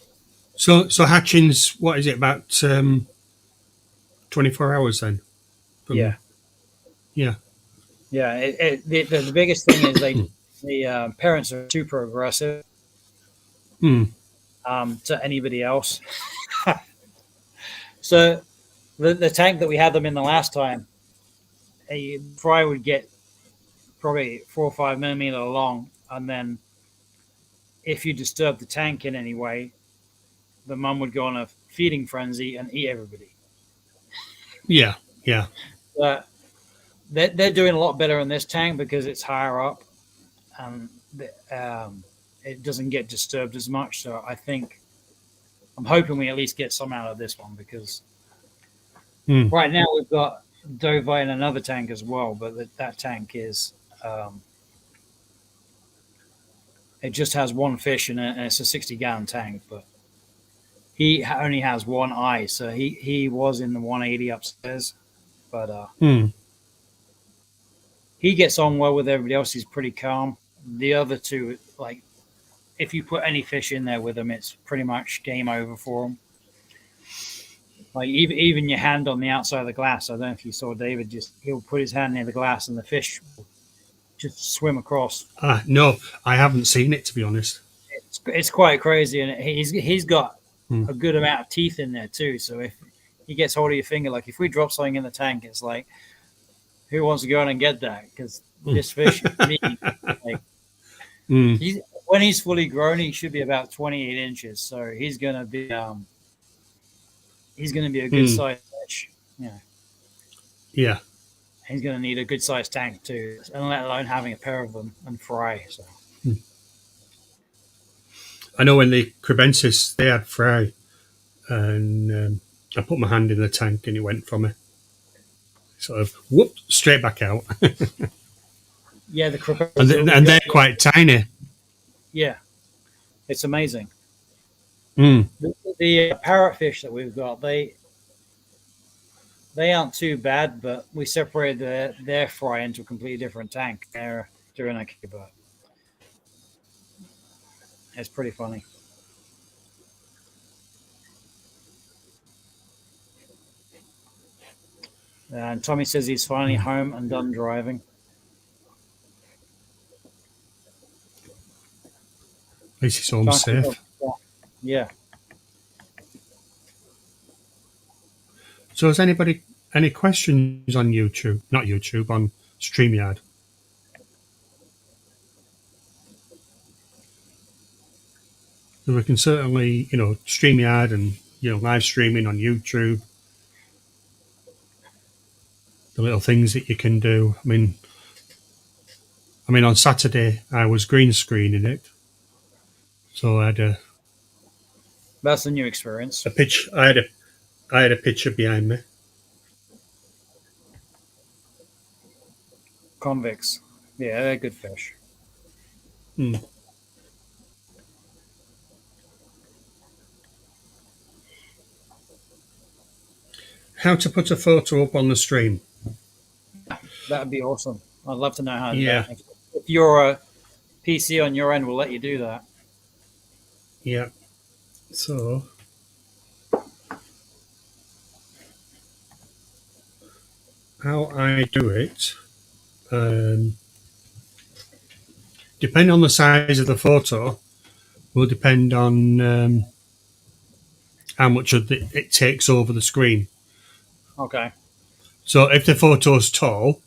So hatching's, what is it, about 24 hours then? Yeah. Yeah. Yeah. The biggest thing is the parents are super aggressive to anybody else. So the tank that we had them in the last time, a fry would get probably 4 or 5 millimeter long, and then if you disturb the tank in any way, the mum would go on a feeding frenzy and eat everybody. Yeah, yeah. They're doing a lot better in this tank because it's higher up and it doesn't get disturbed as much. So I'm hoping we at least get some out of this one because right now we've got Dovey in another tank as well, but that tank is it just has one fish in it and it's a 60-gallon tank, but he only has one eye, so he was in the 180 upstairs, but he gets on well with everybody else. He's pretty calm. The other two, like, if you put any fish in there with them, it's pretty much game over for them. Like even your hand on the outside of the glass. I don't know if you saw David. He'll put his hand near the glass and the fish will just swim across. No, I haven't seen it, to be honest. It's quite crazy, and he's got a good amount of teeth in there too. So if he gets hold of your finger, like if we drop something in the tank, it's like, who wants to go in and get that? Because this fish is mean. Like, when he's fully grown, he should be about 28 inches. So he's gonna be a good sized fish. Yeah. Yeah. He's gonna need a good sized tank too, and let alone having a pair of them and fry. So. I know when the Crebensis, they had fry, and I put my hand in the tank and it went for me. Sort of whoop, straight back out. Yeah, the Crebensis. And they're quite tiny. Yeah, it's amazing. The parrotfish that we've got, they aren't too bad, but we separated their fry into a completely different tank. They're doing okay, but it's pretty funny. And Tommy says he's finally home and done driving. At least he's home safe. Yeah. So has anybody any questions on YouTube? Not YouTube, on StreamYard? So we can certainly, StreamYard and, live streaming on YouTube. The little things that you can do. I mean, on Saturday I was green screening it, so I had That's a new experience. I had a picture behind me. Convicts, yeah, they're good fish. Hmm. How to put a photo up on the stream? That'd be awesome. I'd love to know how to do Yeah, that. If your PC on your end will let you do that. yeah. So how I do it, um, depending on the size of the photo, will depend on how much of it takes over the screen. Okay. So if the photo's tall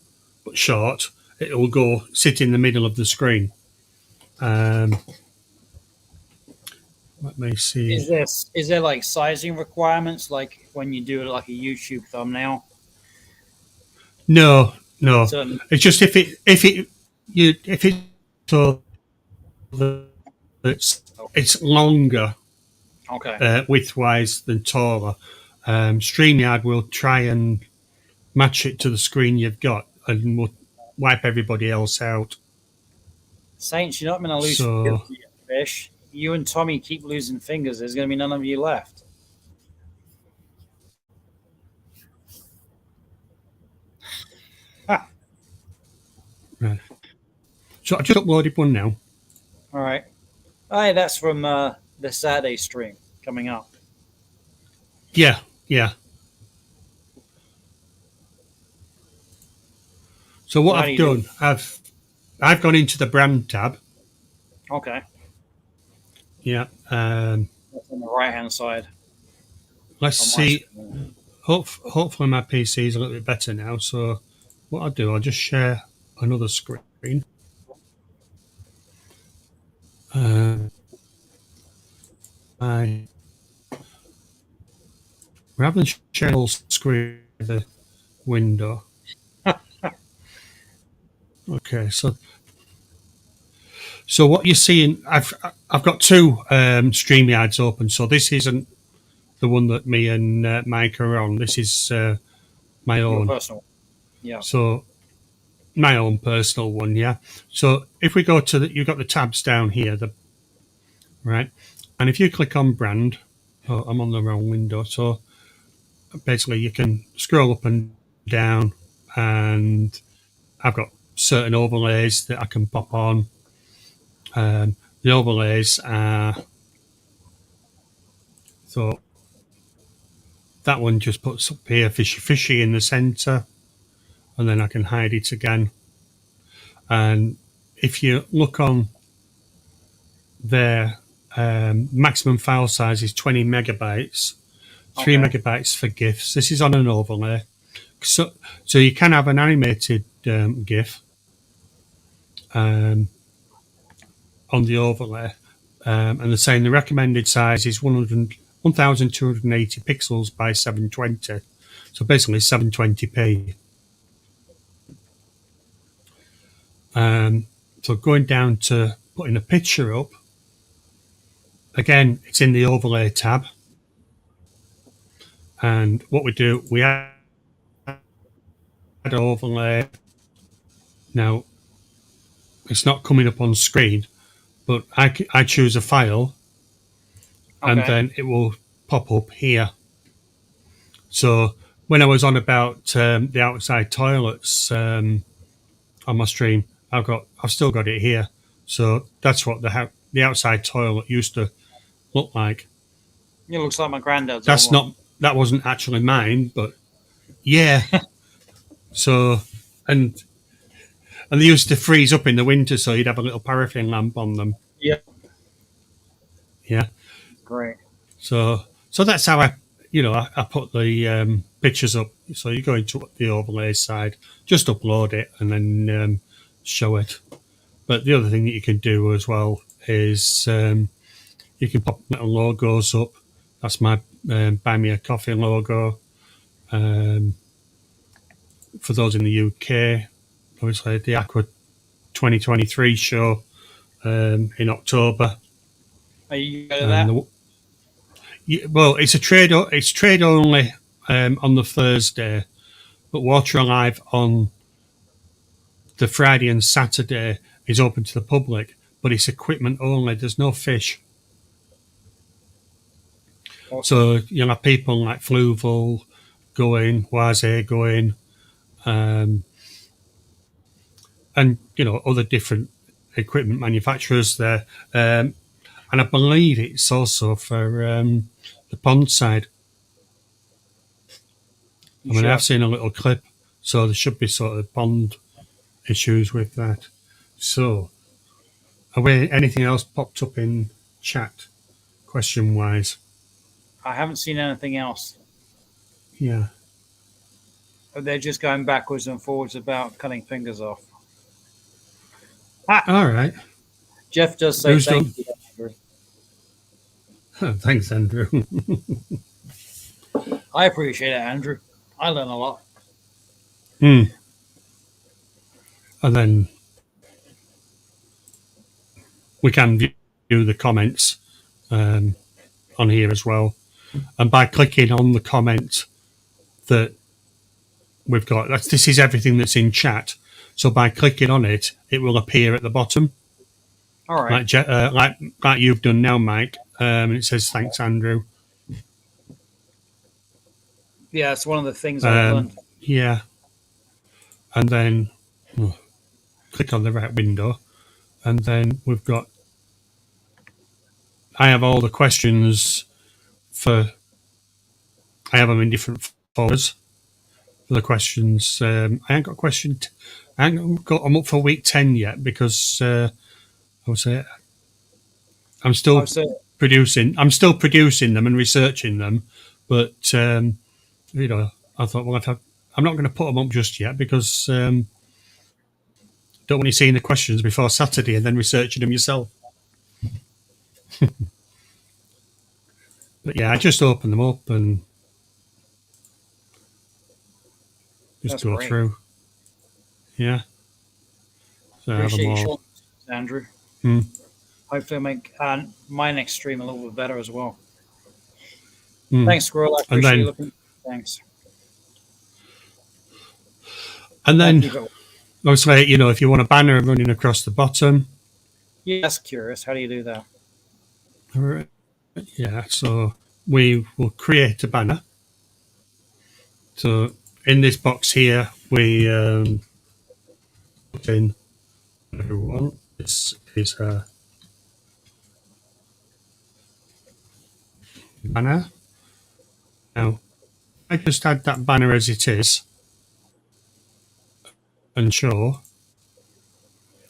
but short, it will go sit in the middle of the screen. Um, let me see. Is there like sizing requirements like when you do like a YouTube thumbnail? No, no. Certain. It's just if it's so that it's longer Okay. widthwise than taller, StreamYard will try and match it to the screen you've got and will wipe everybody else out. Saints, you're not going to lose fingers, So you fish. You and Tommy keep losing fingers. There's going to be none of you left. Ha! right. So I just uploaded one now. All right. Hey, that's from the Saturday stream coming up. Yeah, yeah. So So what how do I've you do it? done, I've gone into the brand tab. Okay. Yeah. That's on the right hand side Let's on my see. screen. Hopefully my PC is a little bit better now. So what I'll do, I'll just share another screen. Uh, I rather than share the whole screen of the window. Okay, so what you're seeing, I've got two StreamYards open. So this isn't the one that me and Mike are on. This is my Your own. personal. Yeah. So my own personal one, yeah. So if we go to you've got the tabs down here, the right, and if you click on brand, oh, I'm on the wrong window. So basically, you can scroll up and down, and I've got certain overlays that I can pop on. The overlays are so that one just puts up here fishy fishy in the center, and then I can hide it again. And if you look on there, maximum file size is 20 megabytes, 3 Okay. megabytes for GIFs. This is on an overlay. So you can have an animated GIF um, on the overlay. And they're saying the recommended size is 1,280 pixels by 720. So basically 720p. So going down to putting a picture up, again, it's in the overlay tab. And what we do, we add overlay. Now, it's not coming up on screen, but I choose a file and Okay. then it will pop up here. So when I was on about the outside toilets on my stream, I've still got it here. So that's what the outside toilet used to look like. It looks like my granddad's old That's one. not that wasn't actually mine, but yeah. So and and they used to freeze up in the winter, so you'd have a little paraffin lamp on them. Yeah. Yeah. Great. So that's how I put the pictures up. So you go into the overlay side, just upload it, and then show it. But the other thing that you can do as well is you can pop little logos up. That's my Buy Me a Coffee logo. Um, for those in the UK, obviously the Aqua 2023 show in October. Are you go to And that? well, it's a trade. It's trade only on the Thursday, but Water Alive on the Friday and Saturday is open to the public. but it's equipment only. There's no fish. Awesome. So you'll have people like Fluval going, Waze going, and other different equipment manufacturers there. And I believe it's also for the pond side. Sure? I've seen a little clip, so there should be sort of pond issues with that. So, anything else popped up in chat, question wise? I haven't seen anything else. Yeah. They're just going backwards and forwards about cutting fingers off. All right. Jeff does say thank you, Andrew. Thanks, Andrew. I appreciate it, Andrew. I learn a lot. And then we can view the comments on here as well. And by clicking on the comment that we've got, this is everything that's in chat. So by clicking on it, it will appear at the bottom. All right. Like you've done now, Mike. And it says, thanks, Andrew. Yeah, it's one of the things I've learned. Yeah. And then click on the right window. And then we've got, I have all the questions I have them in different folders for the questions. I ain't got I'm up for week 10 yet because I would say I'm still producing them and researching them. But, I thought, well, I'm not going to put them up just yet because don't want you seeing the questions before Saturday and then researching them yourself. But yeah, I just open them up and just go through. Yeah. So Appreciate you, Andrew. Hopefully, I'll make my next stream a little bit better as well. Thanks, Squirrel. I appreciate you looking. Thanks. And then, obviously, if you want a banner running across the bottom. Yes, curious. How do you do that? All right. Yeah, so we will create a banner. So in this box here, we put in everyone. This is a banner. Now, I just add that banner as it is and show.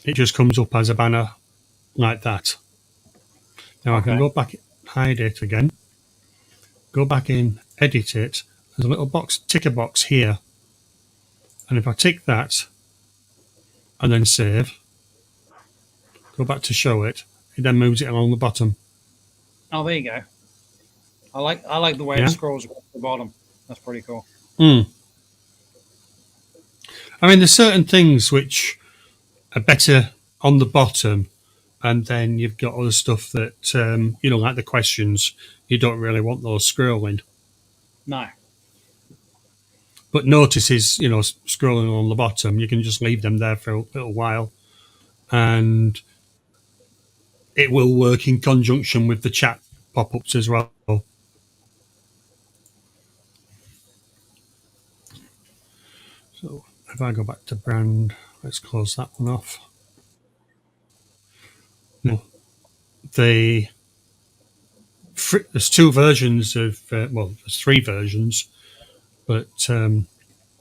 It just comes up as a banner like that. Now I can go back, hide it again, go back in, edit it. There's a little ticker box here. And if I tick that and then save, go back to show it, it then moves it along the bottom. Oh, there you go. I like the way it scrolls across the bottom. That's pretty cool. I mean, there's certain things which are better on the bottom, and then you've got other stuff that, like the questions, you don't really want those scrolling. No. But notices, scrolling on the bottom, you can just leave them there for a little while, and it will work in conjunction with the chat pop-ups as well. So if I go back to brand, let's close that one off. No, there's two versions of, there's three versions, but I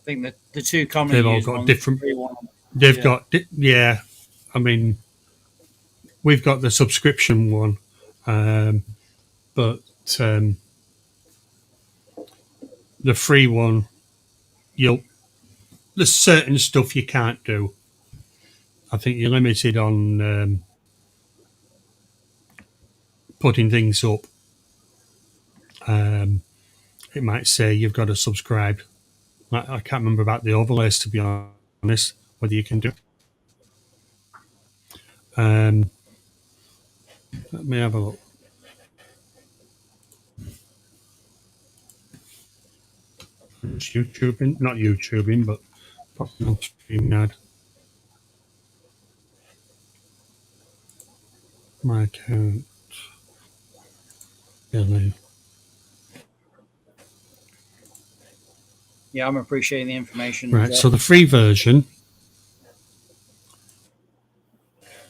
think that the two commonly they've all got different. They've got, I mean, we've got the subscription one, but the free one, there's certain stuff you can't do. I think you're limited on putting things up. It might say you've got to subscribe. I can't remember about the overlays, to be honest, whether you can do it. Let me have a look. It's YouTubing, not YouTubing, but popping on StreamYard. My account. Billy. Yeah, I'm appreciating the information. Right, Jeff. so the free version.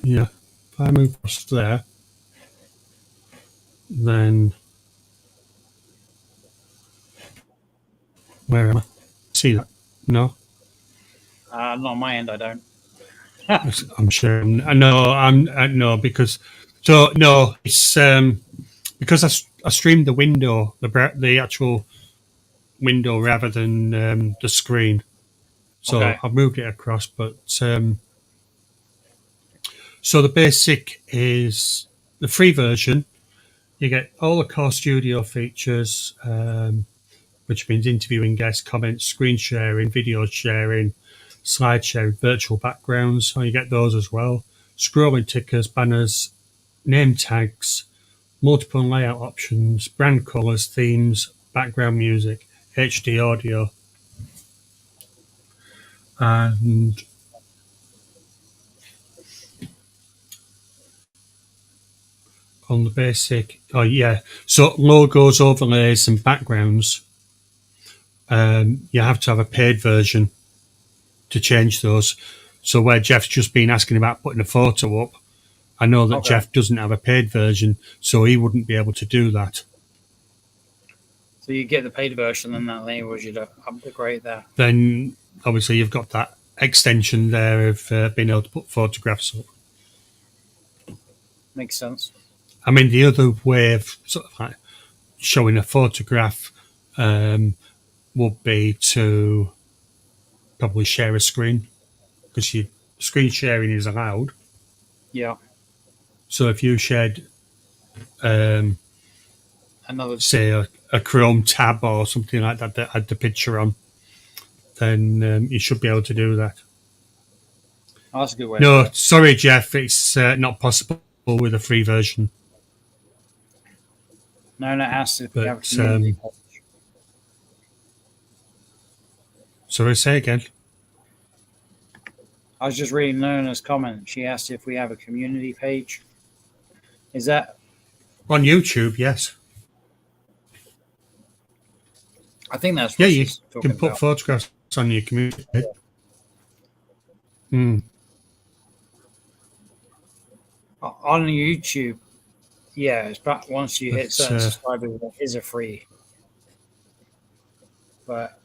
Yeah. If I move across there, then where am I? See that? No? Not on my end, I don't. I'm sure. I know. I know because. So no, it's because I streamed the window, the actual window rather than the screen. So Okay. I've moved it across, but so the basic is the free version. You get all the core studio features, which means interviewing guests, comments, screen sharing, video sharing, slide sharing, virtual backgrounds. So you get those as well. Scrolling tickers, banners, name tags, multiple layout options, brand colors, themes, background music, HD audio, and on the basic, oh yeah, so logos, overlays, and backgrounds. You have to have a paid version to change those. So where Jeff's just been asking about putting a photo up, I know that Okay. Jeff doesn't have a paid version, so he wouldn't be able to do that. So you get the paid version, and that enables you to upgrade there. Then obviously you've got that extension there of being able to put photographs up. Makes sense. I mean, the other way of sort of like showing a photograph would be to probably share a screen because screen sharing is allowed. Yeah. So if you shared, Another. say, a Chrome tab or something like that that had the picture on, then you should be able to do that. Oh, that's a good way to do No, it. sorry, Jeff, it's not possible with a free version. No, asked if we have a But community page. sorry, say again. I was just reading Nona's comment. She asked if we have a community page. Is that? On YouTube, yes. I think that's Yeah, what you she's talking can put about. photographs on your community page. Mm. On YouTube, yeah, it's about once you hit But certain subscribers, it is a free. But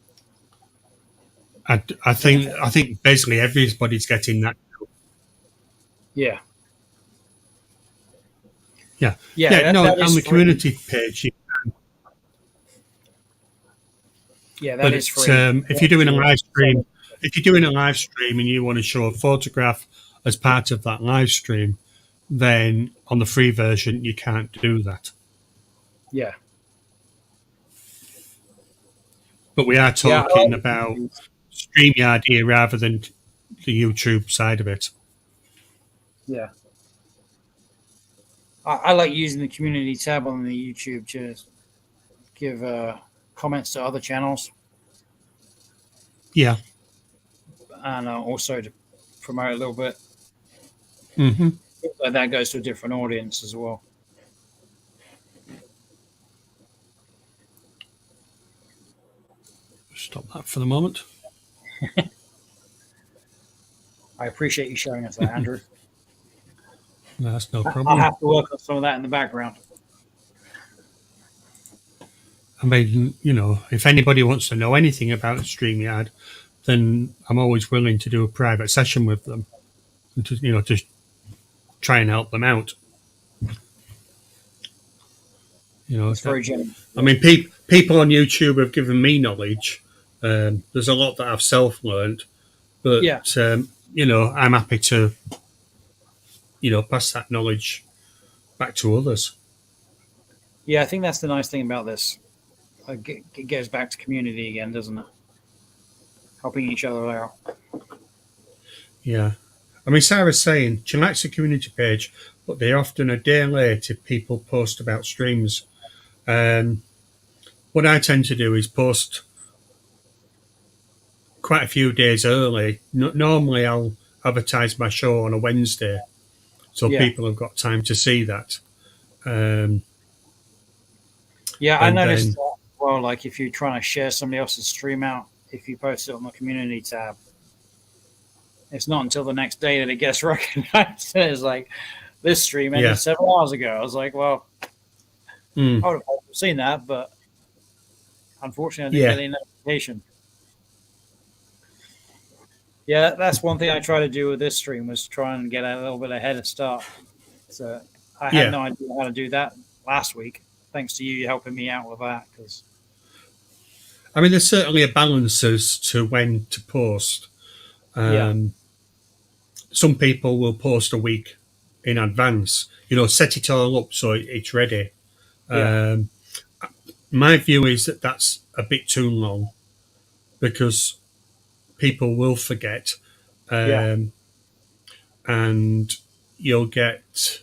I think basically everybody's getting that. yeah, Yeah, yeah, No, that on is the free. community page. Yeah, that But is free. if you're doing a live stream, if you're doing a live stream and you want to show a photograph as part of that live stream, then on the free version you can't do that. Yeah, But we are yeah, talking about StreamYard here rather than the YouTube side of it. yeah. I like using the community tab on the YouTube to give comments to other channels Yeah. and also to promote a little bit. Mm-hmm. Like that goes to a different audience as well. Stop that for the moment. I appreciate you showing us that, Andrew. No, that's no I'll problem. have to work on some of that in the background. I mean, if anybody wants to know anything about StreamYard, then I'm always willing to do a private session with them and to try and help them out. It's very genuine. I mean, people on YouTube have given me knowledge. There's a lot that I've self-learned, but Yeah. I'm happy to pass that knowledge back to others. Yeah, I think that's the nice thing about this. It goes back to community again, doesn't it? Helping each other out. Yeah. I mean, Sarah's saying she likes the community page, but they're often a day late if people post about streams. What I tend to do is post quite a few days early. Normally, I'll advertise my show on a Wednesday, so people have got time to see that. Um, I and noticed then that. Well, like if you're trying to share somebody else's stream out, if you post it on the community tab, it's not until the next day that it gets recognized. It's like this stream ended yeah, 7 hours ago. I was like, well, mm, I would have seen that, but unfortunately, I didn't yeah, get any notification. Yeah, that's one thing I try to do with this stream was try and get a little bit ahead of start. So I had yeah. no idea how to do that last week. Thanks to you helping me out with that. Because I mean, there's certainly a balance as to when to post. yeah, Um, some people will post a week in advance, set it all up so it's ready. yeah, Um, my view is that that's a bit too long because people will forget, yeah, um, and you'll get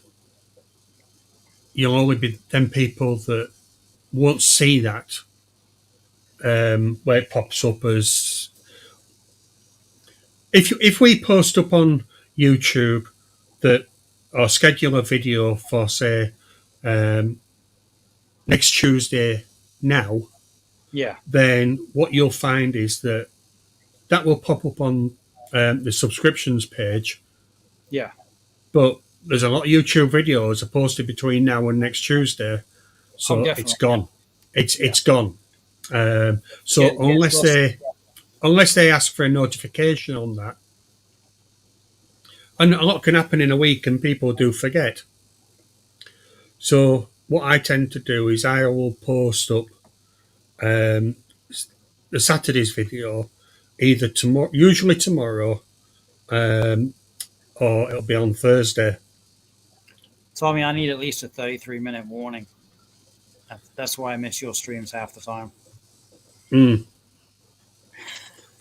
you'll only be them people that won't see that, where it pops up as if we post up on YouTube that or schedule a video for say um, next Tuesday now, yeah, then what you'll find is that that will pop up on the subscriptions page, yeah. but there's a lot of YouTube videos are posted between now and next Tuesday, Oh, so it's definitely. Yeah, gone. yeah. It's gone. So Gets lost. unless they ask for a notification on that, and a lot can happen in a week, and people do forget. So what I tend to do is I will post up um, the Saturday's video either tomorrow, usually tomorrow, um, or it'll be on Thursday. Tommy, I need at least a 33-minute warning. That's why I miss your streams half the time. Mm.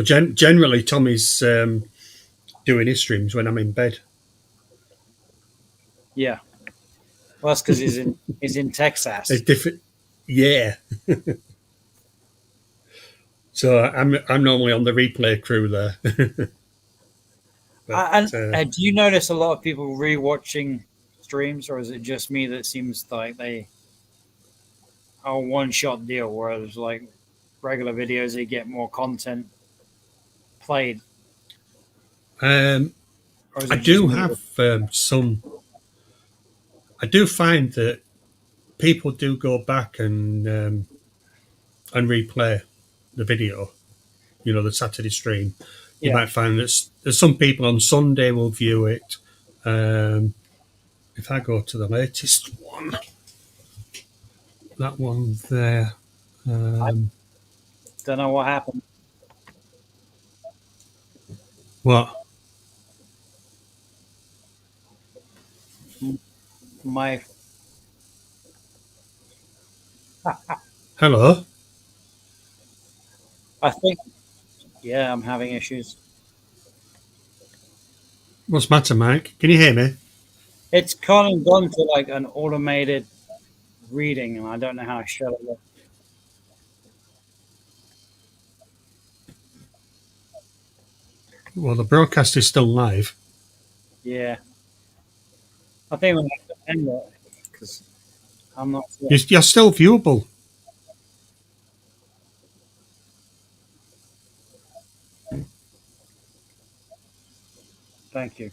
Generally, Tommy's doing his streams when I'm in bed. Yeah. Well, that's because he's in Texas. It's different. Yeah. So I'm normally on the replay crew there. But Do you notice a lot of people rewatching streams, or is it just me that seems like they are a one-shot deal, whereas like regular videos, they get more content played, um, or is I it just do me? have some. I do find that people do go back and replay the video. The Saturday stream. You Yeah. might find that there's some people on Sunday will view it. If I go to the latest one, that one there. I Um, don't know what happened. what? My Hello? I think yeah, I'm having issues. What's the matter, Mike? Can you hear me? It's kind of gone to like an automated reading, and I don't know how to shut it off. Well, the broadcast is still live. Yeah, I think we have to end it because I'm not sure. You're still viewable. Thank you.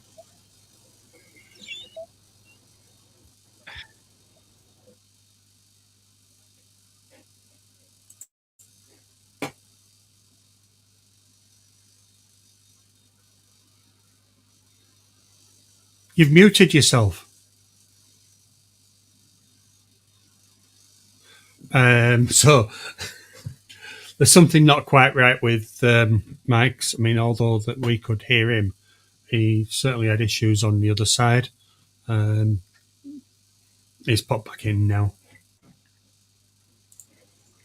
You've muted yourself. So there's something not quite right with Mike's. I mean, although that we could hear him, he certainly had issues on the other side. He's popped back in now.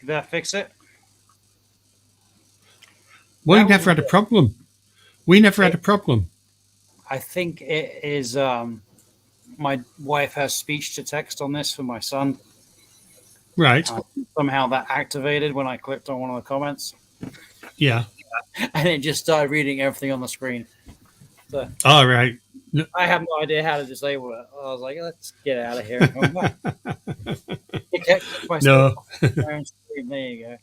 Did that fix it? We never had a problem. We never had a problem. I think it is. My wife has speech to text on this for my son. Right. Somehow that activated when I clicked on one of the comments. Yeah. And it just started reading everything on the screen. So, All right. No. I have no idea how to disable it. I was like, let's get out of here and come back. Kick myself No. off my own stream. There you go.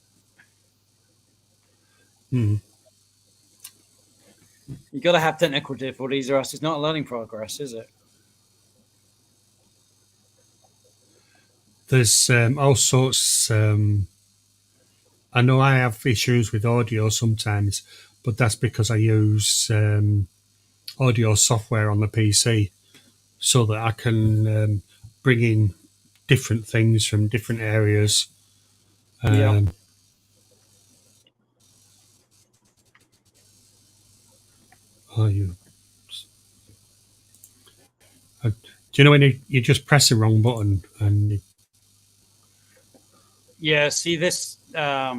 Hmm. You got to have technical difficulties, or else it's not a learning progress, is it? There's all sorts. I know I have issues with audio sometimes, but that's because I use audio software on the PC so that I can bring in different things from different areas. Yeah. Oh, do you know when you just press the wrong button and Yeah. See, this yeah,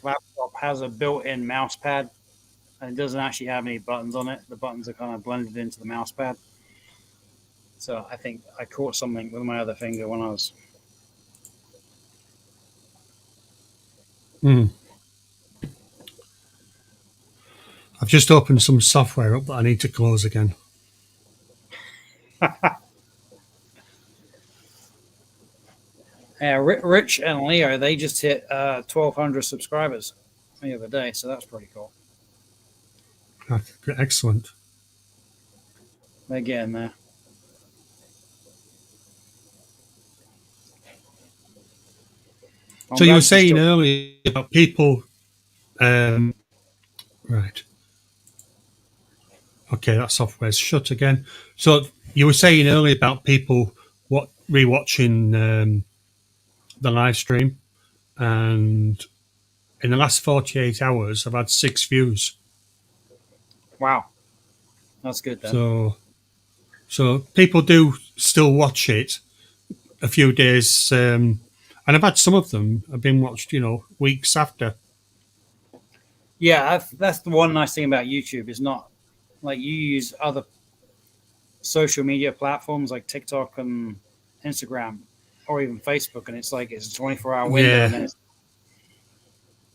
laptop has a built-in mouse pad, and it doesn't actually have any buttons on it. The buttons are kind of blended into the mouse pad. So I think I caught something with my other finger when I was. mm. I've just opened some software up that I need to close again. Yeah, Rich and Leo, they just hit 1,200 subscribers the other day, so that's pretty cool. Excellent. They're getting there. So you were saying earlier about people, right? Okay, that software's shut again. So you were saying earlier about people rewatching the live stream, and in the last 48 hours, I've had 6 views. Wow, that's good then. So people do still watch it a few days, and I've had some of them have been watched, weeks after. Yeah, that's the one nice thing about YouTube is not like you use other social media platforms like TikTok and Instagram or even Facebook, and it's like it's a 24-hour window, Yeah, and then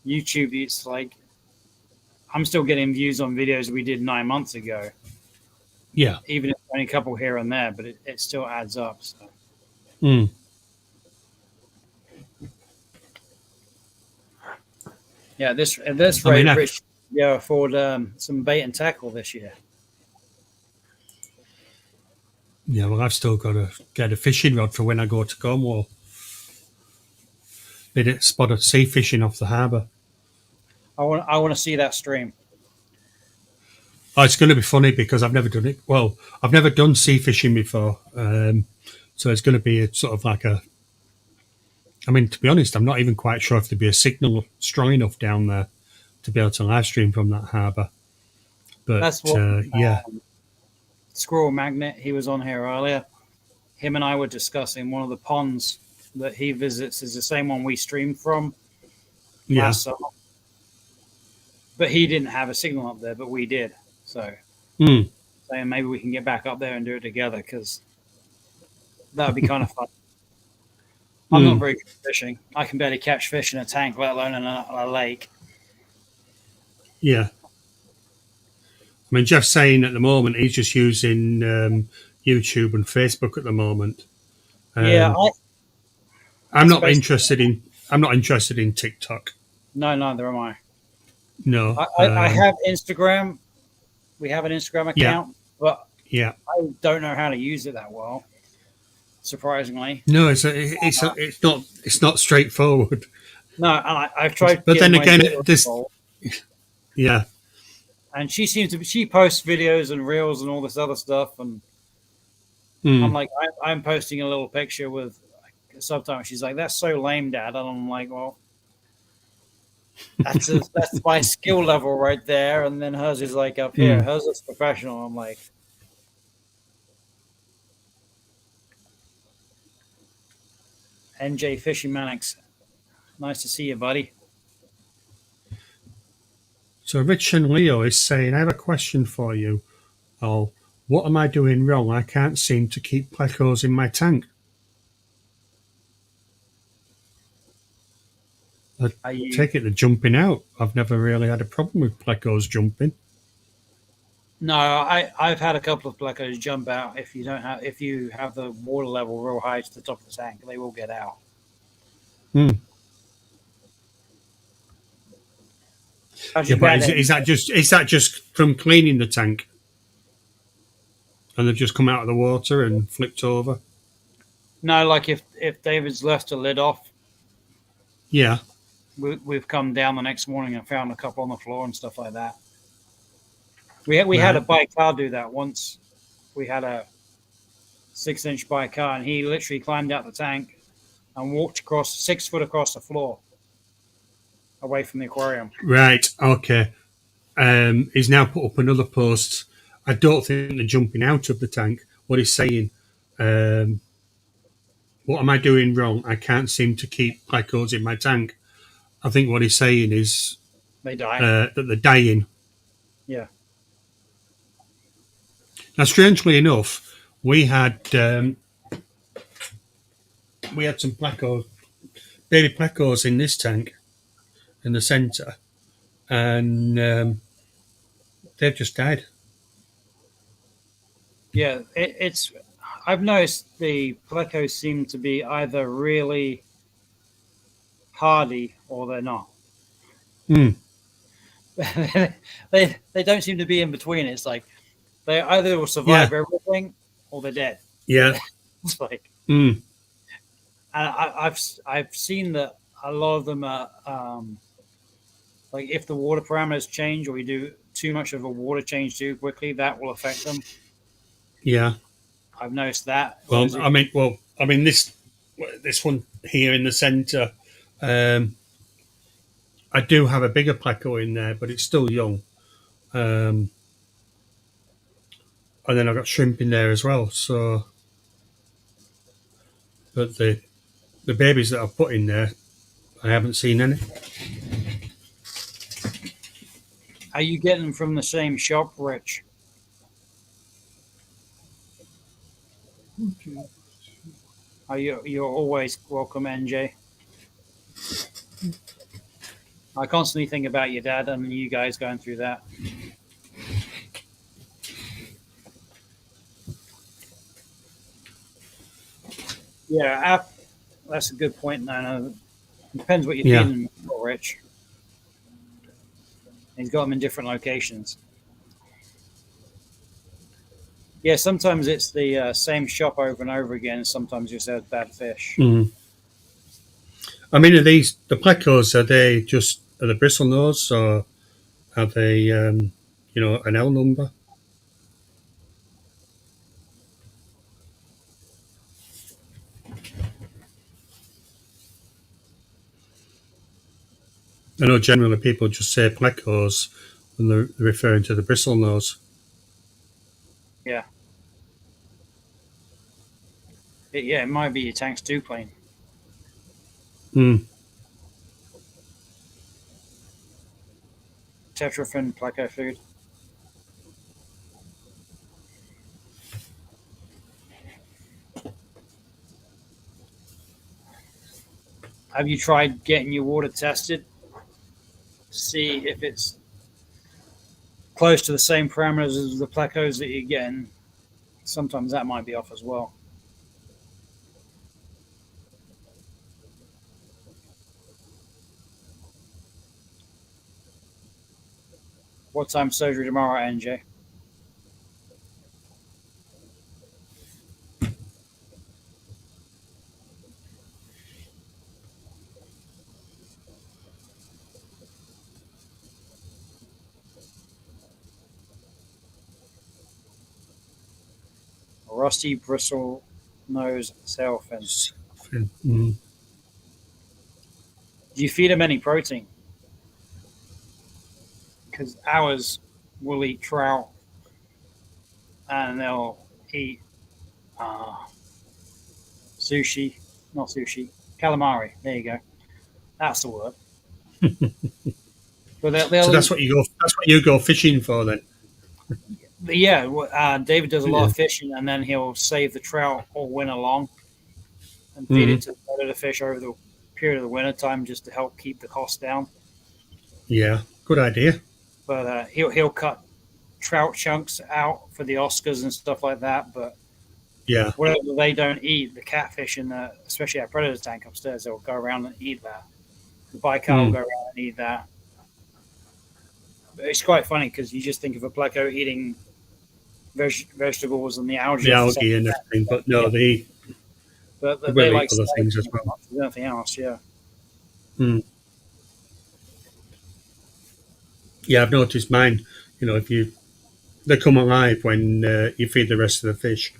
YouTube, it's like I'm still getting views on videos we did 9 months ago, yeah. even if only a couple here and there, but it still adds up. So. Mm. Yeah, this I mean, rate, Rich, yeah, afford some bait and tackle this year. yeah. Well, I've still got to get a fishing rod for when I go to Cornwall. Bit of spotted sea fishing off the harbour. I want to see that stream. Oh, it's going to be funny because I've never done it. Well, I've never done sea fishing before, so it's going to be sort of like a. I mean, to be honest, I'm not even quite sure if there'd be a signal strong enough down there to be able to live stream from that harbour. But That's what yeah, Squirrel Magnet, he was on here earlier. Him and I were discussing one of the ponds that he visits is the same one we streamed from last summer. But he didn't have a signal up there, but we did. So saying maybe we can get back up there and do it together because that would be kind of fun. I'm not very good at fishing. I can barely catch fish in a tank, let alone in a lake. Yeah. I mean, Jeff's saying at the moment he's just using YouTube and Facebook at the moment. Yeah, I'm not interested in TikTok. No, neither am I. No, I have Instagram. We have an Instagram account, but yeah, I don't know how to use it that well. Surprisingly, no, it's not straightforward. no, and I've tried. But then again, yeah, and she posts videos and reels and all this other stuff, and I'm like, I'm posting a little picture with a subtitle. She's like, "That's so lame, Dad," and I'm like, "Well, that's my skill level right there." And then hers is like up here. Hers is professional. I'm like, NJ Fishing Mannix, nice to see you, buddy. So Rich and Leo is saying, I have a question for you. Oh, what am I doing wrong? I can't seem to keep plecos in my tank. I take it they're jumping out. I've never really had a problem with plecos jumping. No, I've had a couple of plecos jump out if you have the water level real high to the top of the tank, they will get out. Hmm. How's Yeah, your but dad end? is that just from cleaning the tank and they've just come out of the water and flipped over? No, like if David's left the lid off, Yeah. we've come down the next morning and found a couple on the floor and stuff like that. We had a Right. bike car do that once. We had a 6-inch bike car, and he literally climbed out the tank and walked across 6 foot across the floor away from the aquarium. Right. Okay. He's now put up another post. I don't think they're jumping out of the tank. What he's saying, um, what am I doing wrong? I can't seem to keep glycos in my tank. I think what he's saying is They die. that they're dying. Yeah. Now, strangely enough, we had some plecos, baby plecos in this tank in the centre, and they've just died. Yeah. It's. I've noticed the plecos seem to be either really hardy or they're not. Hmm. They don't seem to be in between. It's like they either will Yeah. survive everything or they're dead. Yeah. It's like Hmm. I've seen that a lot of them are like if the water parameters change or you do too much of a water change too quickly, that will affect them. Yeah. I've noticed that. Whereas if I mean this one here in the centre. Um, I do have a bigger pleco in there, but it's still young. Um, and then I've got shrimp in there as well. So, but the babies that I've put in there, I haven't seen any. are you getting them from the same shop, Rich? Are you're always welcome, NJ. I constantly think about your dad and you guys going through that. Yeah, that's a good point. No, depends what you're Yeah. feeding him, Rich. He's got them in different locations. Yeah, sometimes it's the same shop over and over again. Sometimes you just have bad fish. Mm. I mean, are these the plecos? Are they just are the bristle nose, or are they, an L number? I know generally people just say plecos when they're referring to the bristle nose. Yeah, it might be your tank's too plain. Mm. Tetrafin pleco food. Have you tried getting your water tested to see if it's close to the same parameters as the plecos that you're getting? Sometimes that might be off as well. What time surgery tomorrow, NJ? Rusty bristle nose sailfin. Mm. Do you feed them any protein? Because ours will eat trout and they'll eat uh, sushi, not sushi, calamari. There you go. That's the word. But So they'll eat. That's what you go fishing for then. Yeah, David does a lot Yeah. of fishing, and then he'll save the trout all winter long and feed it Mm. to the predator fish over the period of the winter time just to help keep the cost down. Yeah. Good idea. But he'll cut. trout chunks out for the Oscars and stuff like that. But Yeah. whatever they don't eat, the catfish in the, especially our predator tank upstairs, they'll go around and eat that. The bicarb will Mm. go around and eat that. But it's quite funny because you just think of a pleco eating vegetables and the algae The off the side algae of and the everything, tank. but no, Yeah, they but they will eat like other steak things as as well. much as anything else. Yeah. Mm. Yeah, I've noticed mine. If they come alive when you feed the rest of the fish.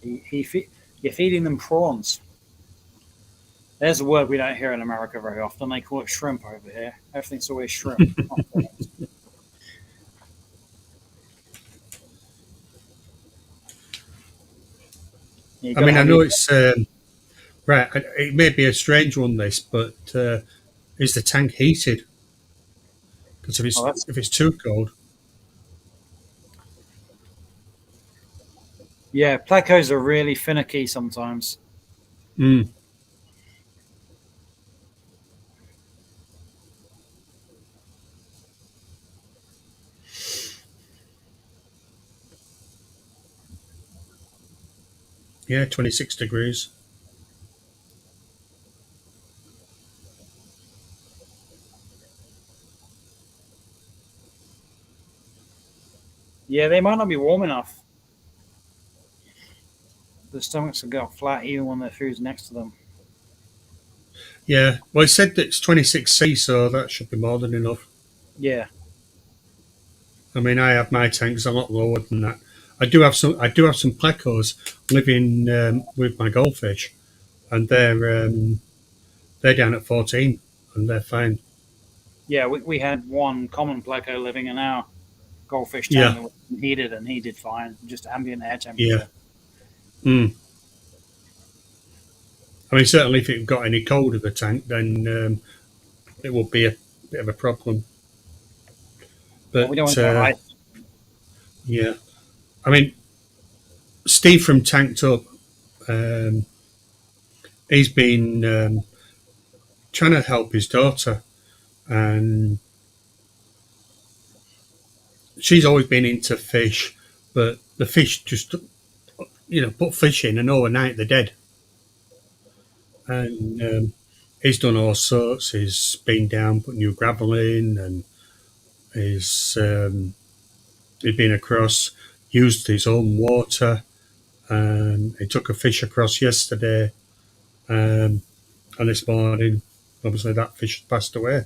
You're feeding them prawns. There's a word we don't hear in America very often. They call it shrimp over here. Everything's always shrimp. You I got to mean, I have know your it's right. It may be a strange one, this, but is the tank heated? Because if oh, it's that's if it's too cold, yeah. Plecos are really finicky sometimes. mm, yeah, 26 degrees. Yeah, they might not be warm enough. The stomachs will go flat even when their food's next to them. Yeah, well, it said that it's 26C, so that should be more than enough. Yeah, I mean, I have my tanks a lot lower than that. I do have some. I do have some plecos living with my goldfish, and they're down at 14, and they're fine. yeah. We had one common pleco living in our goldfish tank Yeah, that was heated, and he did fine, just ambient air yeah. temperature. Mm. I mean, certainly if it got any colder the tank, then it would be a bit of a problem. Well, we don't But want to go ice. yeah, I mean, Steve from Tanked Up, um, he's been trying to help his daughter, and she's always been into fish, but the fish just, put fish in, and overnight they're dead. And he's done all sorts. He's been down, put new gravel in, and he's he'd been across, used his own water. He took a fish across yesterday, um, and this morning, obviously, that fish had passed away.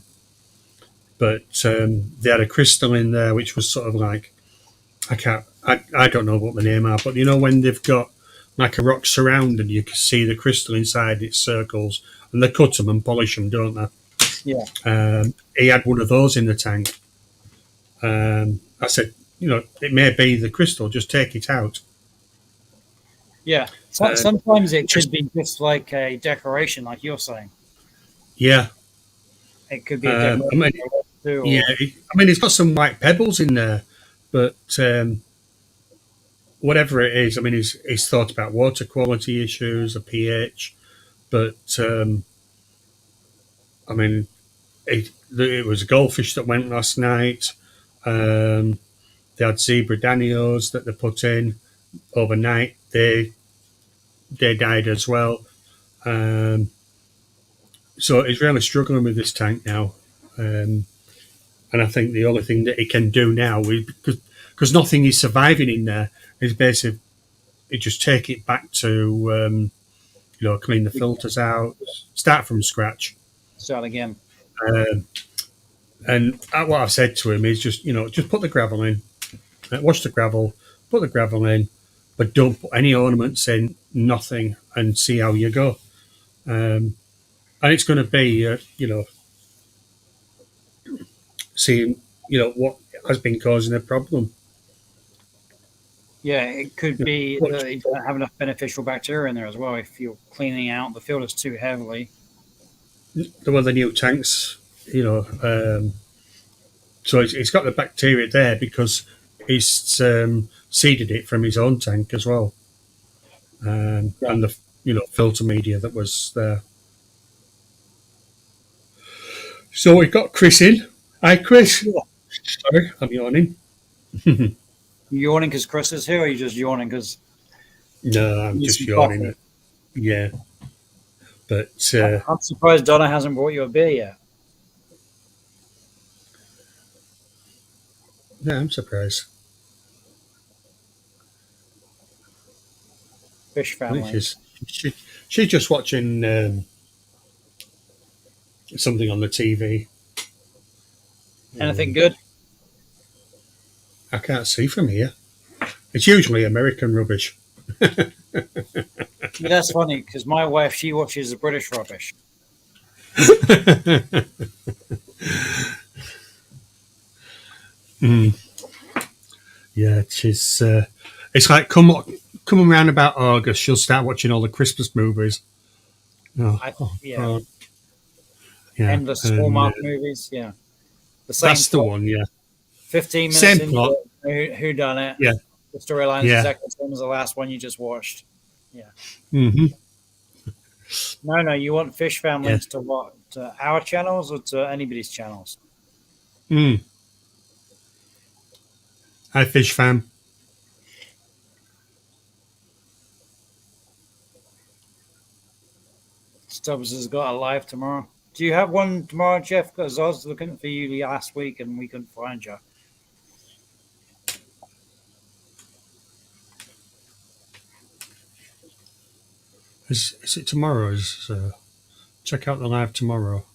But they had a crystal in there, which was sort of like I don't know what the name are, but when they've got like a rock surround and you can see the crystal inside its circles, and they cut them and polish them, don't they? Yeah, He had one of those in the tank. I said, it may be the crystal, just take it out. yeah. So, Uh, sometimes it just could be just like a decoration, like you're saying. Yeah, It could be a I mean, decoration too, yeah, or I mean, it's got some white pebbles in there, but whatever it is, I mean, he's thought about water quality issues, a pH, but I mean, it was a goldfish that went last night. Um, they had zebra danios that they put in overnight. They died as well. Um, so he's really struggling with this tank now. Um, and I think the only thing that he can do now is because nothing is surviving in there is basically just take it back to clean the filters out, start from scratch. start again. Um, and what I've said to him is just put the gravel in, wash the gravel, put the gravel in, but don't put any ornaments in, nothing, and see how you go. Um, and it's going to be, seeing, what has been causing a problem. Yeah, it could be What, that you don't have enough beneficial bacteria in there as well. If you're cleaning out the filters too heavily. one of the new tanks, so it's got the bacteria there because he's seeded it from his own tank as well, Yeah, and the filter media that was there. So we've got Chris in. Hi, Chris. Yeah. Sorry, I'm yawning. You yawning because Chris is here, or you just yawning because No, you I'm need just some yawning. coffee? Yeah, but I'm surprised Donna hasn't brought you a beer yet. no, I'm surprised. Fish I think family. she, she's just watching something on the TV. Anything Um, good? I can't see from here. It's usually American rubbish. Yeah, that's funny because my wife, she watches the British rubbish. Mm, yeah, she's. It's like come around about August, she'll start watching all the Christmas movies. Oh, oh Yeah, God, yeah, endless and Hallmark movies. Yeah, the same that's the plot. one. Yeah, 15 minutes same into plot. it, who done it? Yeah, The storyline's yeah. exactly the same as the last one you just watched. Yeah. Hmm. No, no, you want Fish Fam Yeah. links to what? To our channels or to anybody's channels? Mm. Hi, Fish Fam. Stubbs has got a live tomorrow. Do you have one tomorrow, Jeff? Because I was looking for you last week and we couldn't find you. Is it tomorrow? Check out the live tomorrow,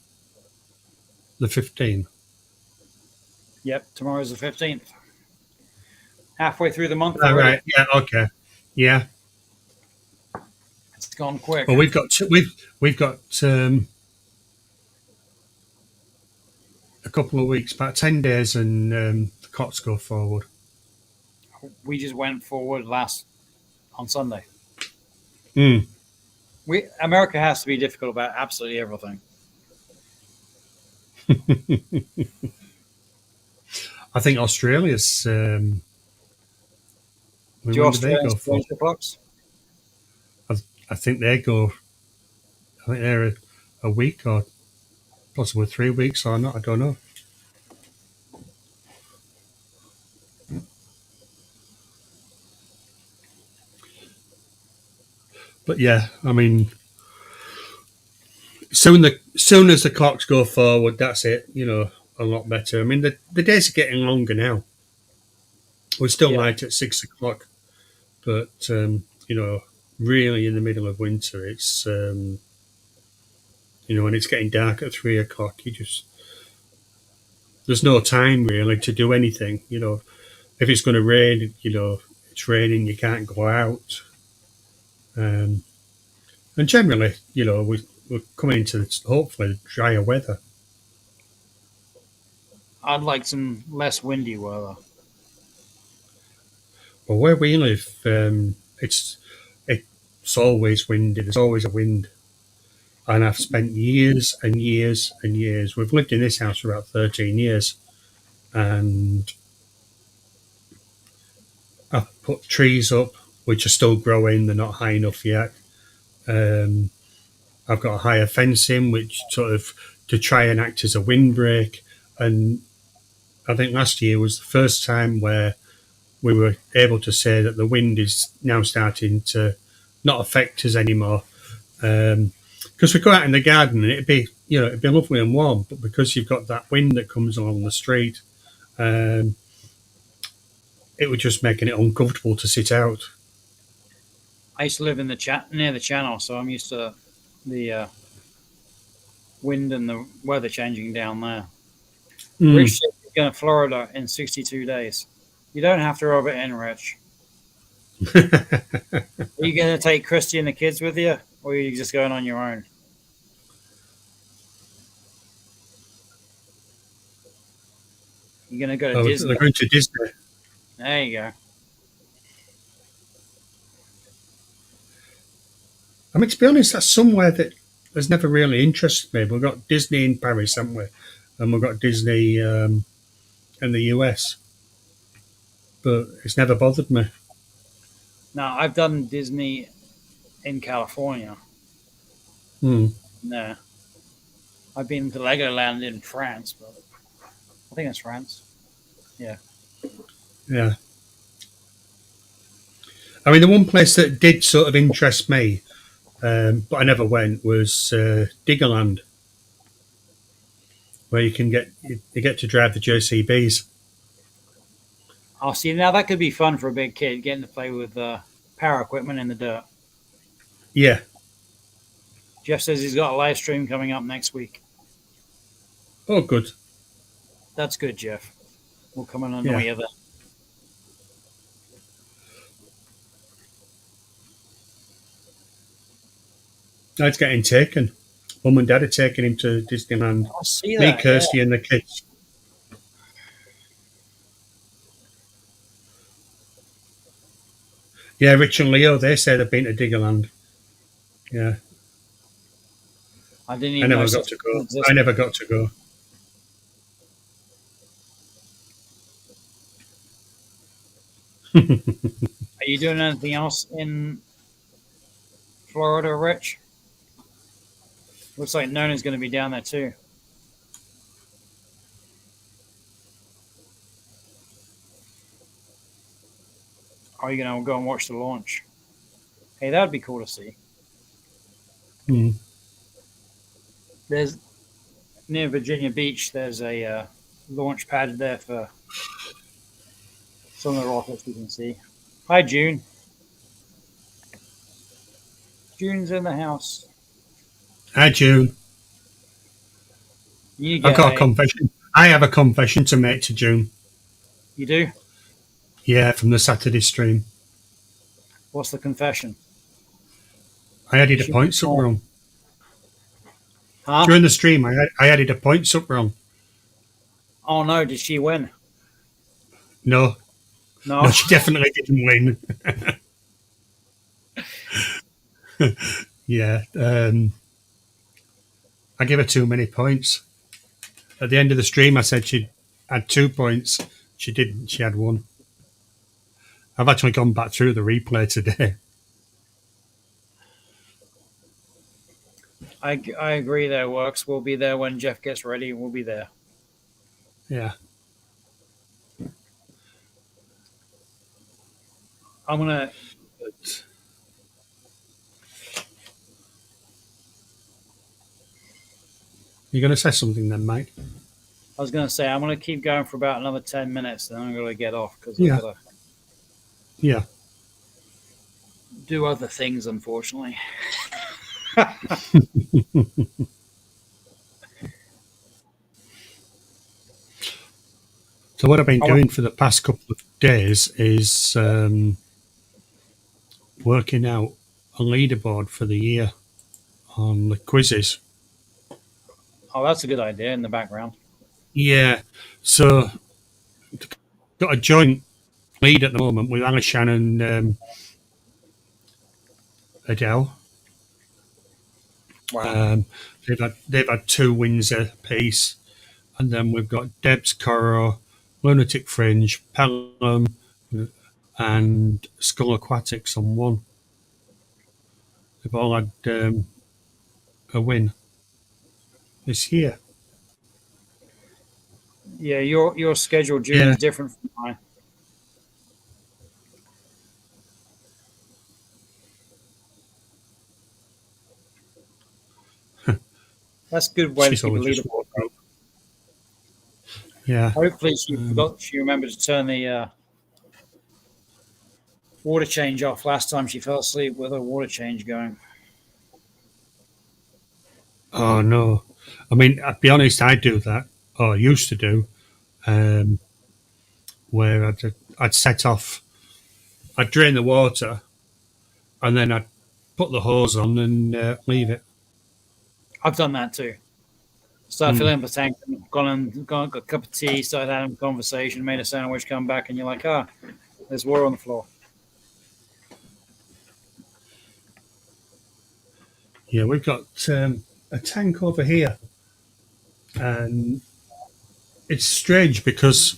the 15th. Yep, tomorrow's the 15th. Halfway through the month All already. right. Yeah. Okay. Yeah. It's gone quick. Well, we've got a couple of weeks, about 10 days, and the clocks go forward. We just went forward last on Sunday. Mm. We America has to be difficult about absolutely everything. I think Australia's. Do When do they Australians go for? change the clocks? I, I think they go. I think they're a week or possibly 3 weeks or not. I don't know. But yeah, I mean, soon as the clocks go forward, that's it. A lot better. I mean, the days are getting longer now. We're still Yeah, light at 6 o'clock, but really in the middle of winter, it's when it's getting dark at 3 o'clock, there's no time really to do anything. If it's going to rain, it's raining, you can't go out. Um, and generally, we're coming into hopefully drier weather. I'd like some less windy weather. But where we live, it's always windy. There's always a wind, and I've spent years and years and years. We've lived in this house for about 13 years, and I've put trees up which are still growing. They're not high enough yet. Um, I've got a higher fencing, which sort of to try and act as a windbreak. And I think last year was the first time where we were able to say that the wind is now starting to not affect us anymore. Because we go out in the garden and it'd be lovely and warm, but because you've got that wind that comes along the street, um, it was just making it uncomfortable to sit out. I used to live in the near the channel, so I'm used to the wind and the weather changing down there. Mm. Rich is going to Florida in 62 days. You don't have to rub it in, Rich. Are you going to take Christy and the kids with you, or are you just going on your own? You're going to go to Oh, Disney. they're going to Disney. There you go. I mean, to be honest, that's somewhere that has never really interested me. We've got Disney in Paris, haven't we? And we've got Disney in the US, but it's never bothered me. Now, I've done Disney in California. Hmm. No, I've been to Legoland in France, but I think it's France. Yeah. Yeah. I mean, the one place that did sort of interest me, but I never went, was Diggerland, where you get to drive the JCBs. I'll see. Now that could be fun for a big kid, getting to play with power equipment in the dirt. Yeah. Jeff says he's got a live stream coming up next week. Oh, good. That's good, Jeff. We'll come and annoy Yeah. you then. That's getting taken. Mum and Dad are taking him to Disneyland. I'll see Me, that. Kirsty, and the kids. Yeah, Rich and Leo, they say they've been to Diggerland. Yeah. I didn't I even know never got such to a thing go. existed. I never got to go. Are you doing anything else in Florida, Rich? Looks like Nona's going to be down there too. Are you going to go and watch the launch? Hey, that would be cool to see. Mm. There's near Virginia Beach. There's a launch pad there for some of the rockets you can see. Hi, June. June's in the house. Hi, June. You I've get got a confession. I have a confession to make to June. You do? Yeah, from the Saturday stream. What's the confession? I added a points up wrong. Huh? During the stream, I added a points up wrong. Oh no! Did she win? No. No. No, she definitely didn't win. Yeah. I gave her too many points. At the end of the stream, I said she had 2 points. She didn't. She had 1. I've actually gone back through the replay today. I agree that it works. We'll be there when Jeff gets ready. We'll be there. Yeah. I'm gonna. You're going to say something then, Mike? I was gonna say I'm gonna keep going for about another 10 minutes, then I'm gonna get off because Yeah. I've got to Yeah. do other things, unfortunately. So what I've been doing for the past couple of days is working out a leaderboard for the year on the quizzes. Oh, that's a good idea in the background. Yeah. So got a joint lead at the moment with Alishan and Adele. Wow. They've had 2 wins apiece, and then we've got Debs Coro, Lunatic Fringe, Pelham, and Skull Aquatics on 1. They've all had a win this year. Yeah, your schedule, June, Yeah. is different from mine. That's a good way She's to keep a only just leader. walked out. Yeah. Hopefully, she remembered to turn the water change off last time she fell asleep with her water change going. Oh no. I mean, I'll be honest, I do that, or used to do, where I'd set off, I'd drain the water, and then I'd put the hose on and leave it. I've done that too. Started filling up the tank, gone, got a cup of tea, started having a conversation, made a sandwich, come back, and you're like, there's water on the floor. Yeah, we've got a tank over here, and it's strange because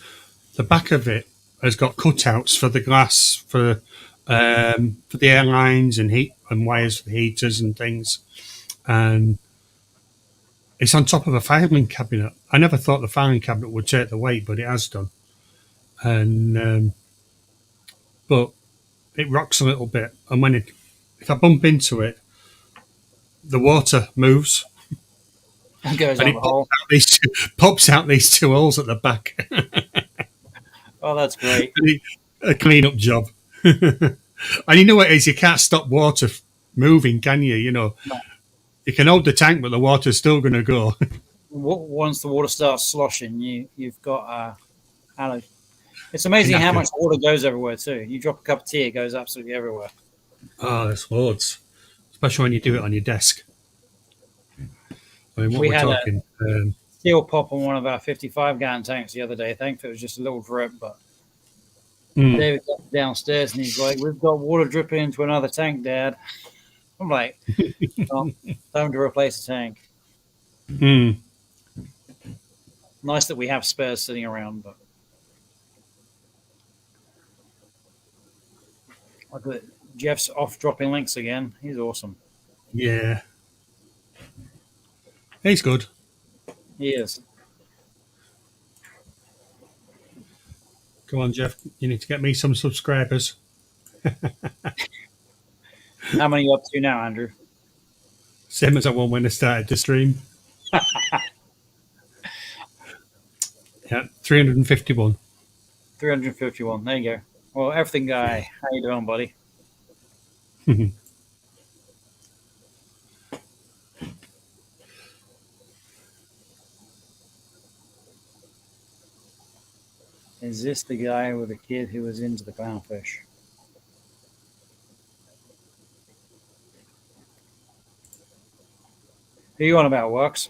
the back of it has got cutouts for the glass for the airlines and heat and wires for the heaters and things, and It's on top of a filing cabinet. I never thought the filing cabinet would take the weight, but it has done. And but it rocks a little bit, and if I bump into it, the water moves It goes and out it the hole. pops out these two holes at the back. Oh, that's great. A clean-up job. And you know what it is? You can't stop water moving, can you? You know, No. you can hold the tank, but the water's still going to go. Once the water starts sloshing, you've got it's amazing how much water goes everywhere too. You drop a cup of tea, it goes absolutely everywhere. Oh, there's loads, especially when you do it on your desk. I mean, what We we're had talking. a steel pop on one of our 55-gallon tanks the other day. Thankfully, it was just a little drip, but David got downstairs and he's like, "We've got water dripping into another tank, Dad." I'm like, "Well, time to replace the tank." Nice that we have spares sitting around, but look at Jeff's off dropping links again. He's awesome. Yeah, he's good. He is. Come on, Jeff. You need to get me some subscribers. How many are you up to now, Andrew? Same as I won when I started the stream. Yeah, 351. 351. There you go. Well, everything guy. How you doing, buddy? Is this the guy with the kid who was into the clownfish? Who you on about, Works?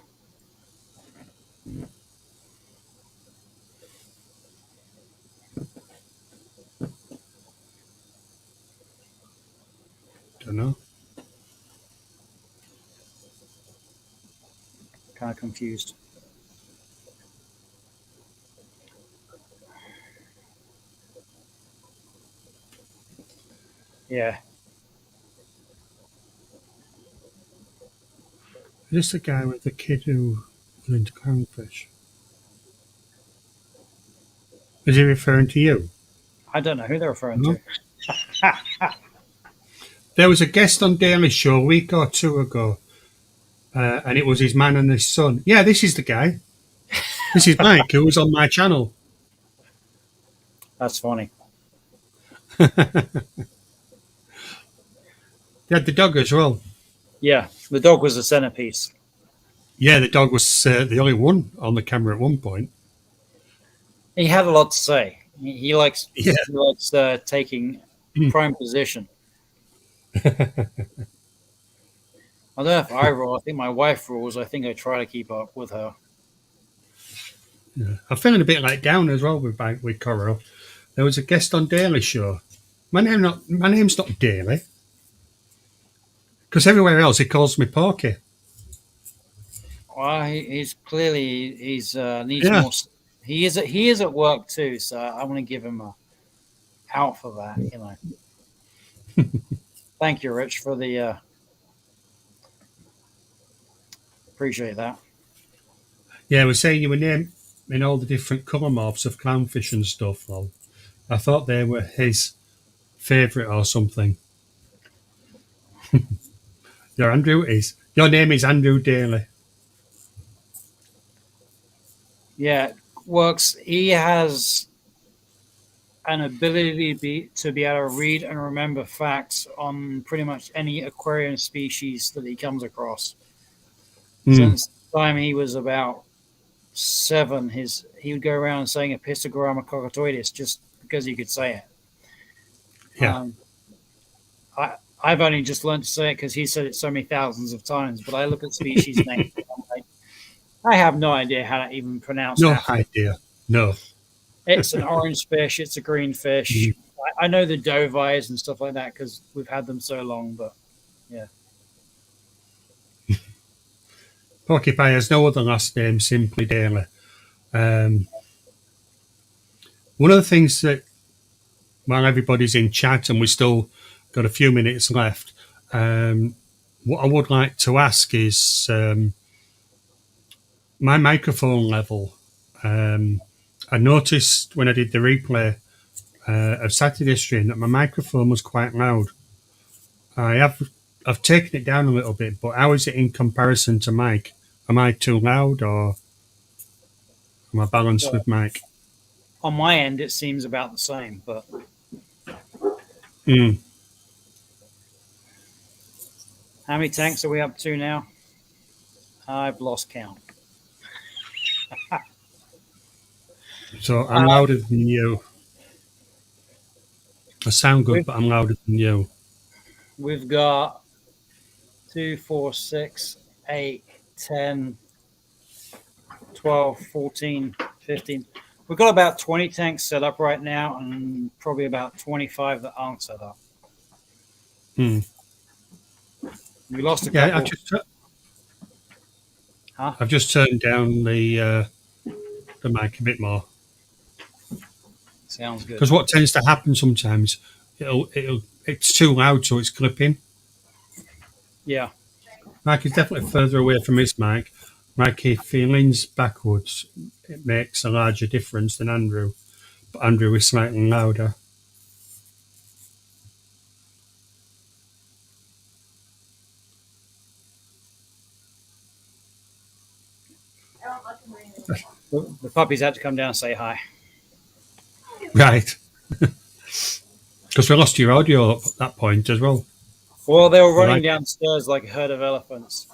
Don't know. Kind of confused. Yeah. Is this the guy with the kid who was into clownfish? Is he referring to you? I don't know who they're referring to. There was a guest on Daily Show a week or two ago, and it was his man and his son. Yeah, this is the guy. This is Mike, who was on my channel. That's funny. They had the dog as well. Yeah, the dog was the centerpiece. Yeah, the dog was the only one on the camera at one point. He had a lot to say. He likes taking prime position. I don't know if I rule. I think my wife rules. I think I try to keep up with her. Yeah. I'm feeling a bit like down as well with Coral. There was a guest on Daily Show. My name's not Daily, because everywhere else he calls me Porky. Well, he's clearly needs more. He is at work too, so I want to give him a out for that. You know. Thank you, Rich, for the. Appreciate that. Yeah, I was saying you were naming all the different colour morphs of clownfish and stuff. Well, I thought they were his favourite or something. Your name is Andrew Daly. Yeah, Works. He has an ability to be able to read and remember facts on pretty much any aquarium species that he comes across. Since the time he was about 7, he would go around saying Epistogramma cockatoides just because he could say it. Yeah. I've only just learned to say it because he said it so many thousands of times, but I look at species names and I'm like, I have no idea how to even pronounce No that. idea. No. It's an orange fish. It's a green fish. I know the dovies and stuff like that because we've had them so long, but yeah. Porcupine has no other last name, simply Daly. One of the things that, while everybody's in chat and we still got a few minutes left, what I would like to ask is my microphone level. I noticed when I did the replay of Saturday stream that my microphone was quite loud. I've taken it down a little bit, but how is it in comparison to Mike? Am I too loud or am I balanced with Mike? On my end, it seems about the same, but Mm. how many tanks are we up to now? I've lost count. So I'm louder than you. I sound good, but I'm louder than you. We've got 2, 4, 6, 8, 10, 12, 14, 15. We've got about 20 tanks set up right now and probably about 25 that aren't set up. Mm. We lost a couple. I've just turned down the mic a bit more. Sounds good. Because what tends to happen sometimes, it's too loud, so it's clipping. Yeah. Mike is definitely further away from his mic. Mike, if he leans backwards, it makes a larger difference than Andrew. But Andrew is slightly louder. The puppies had to come down and say hi. Right. Because we lost your audio at that point as well. Well, they were running downstairs like a herd of elephants.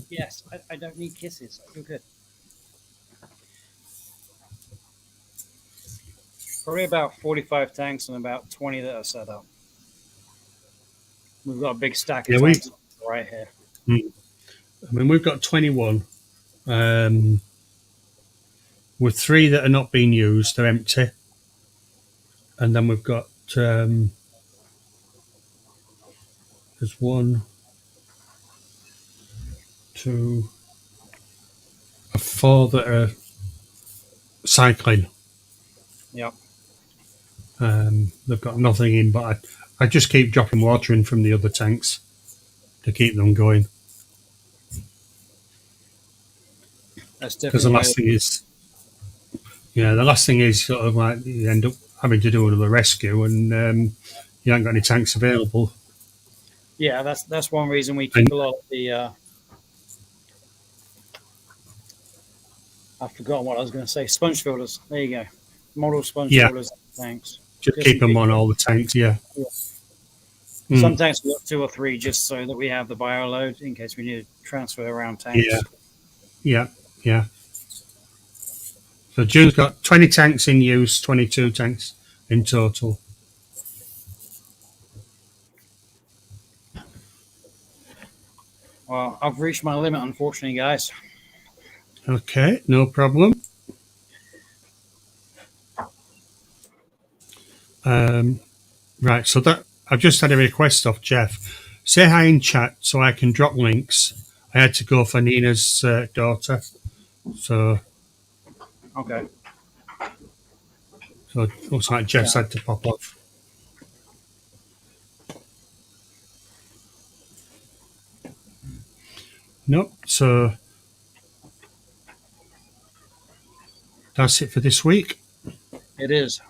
Yes, I don't need kisses. I feel good. Probably about 45 tanks and about 20 that are set up. We've got a big stack of tanks right here. I mean, we've got 21. With 3 that are not being used, they're empty. And then we've got there's 1, 2, 4 that are cycling. Yep. They've got nothing in, but I just keep dropping water in from the other tanks to keep them going. That's because the last thing is sort of like you end up having to do another rescue, and you haven't got any tanks available. Yeah, that's one reason we keep a lot of the. I've forgotten what I was going to say. Sponge filters. There you go. Model sponge filters. Tanks. Just keep them on all the tanks. Yeah. Some tanks we got 2 or 3 just so that we have the bio load in case we need to transfer around tanks. Yeah. So June's got 20 tanks in use, 22 tanks in total. Well, I've reached my limit, unfortunately, guys. Okay, no problem. Right, so that I've just had a request off Jeff. Say hi in chat so I can drop links. I had to go for Nina's daughter, so okay. So it looks like Jeff's had to pop off. Nope. So that's it for this week. It is.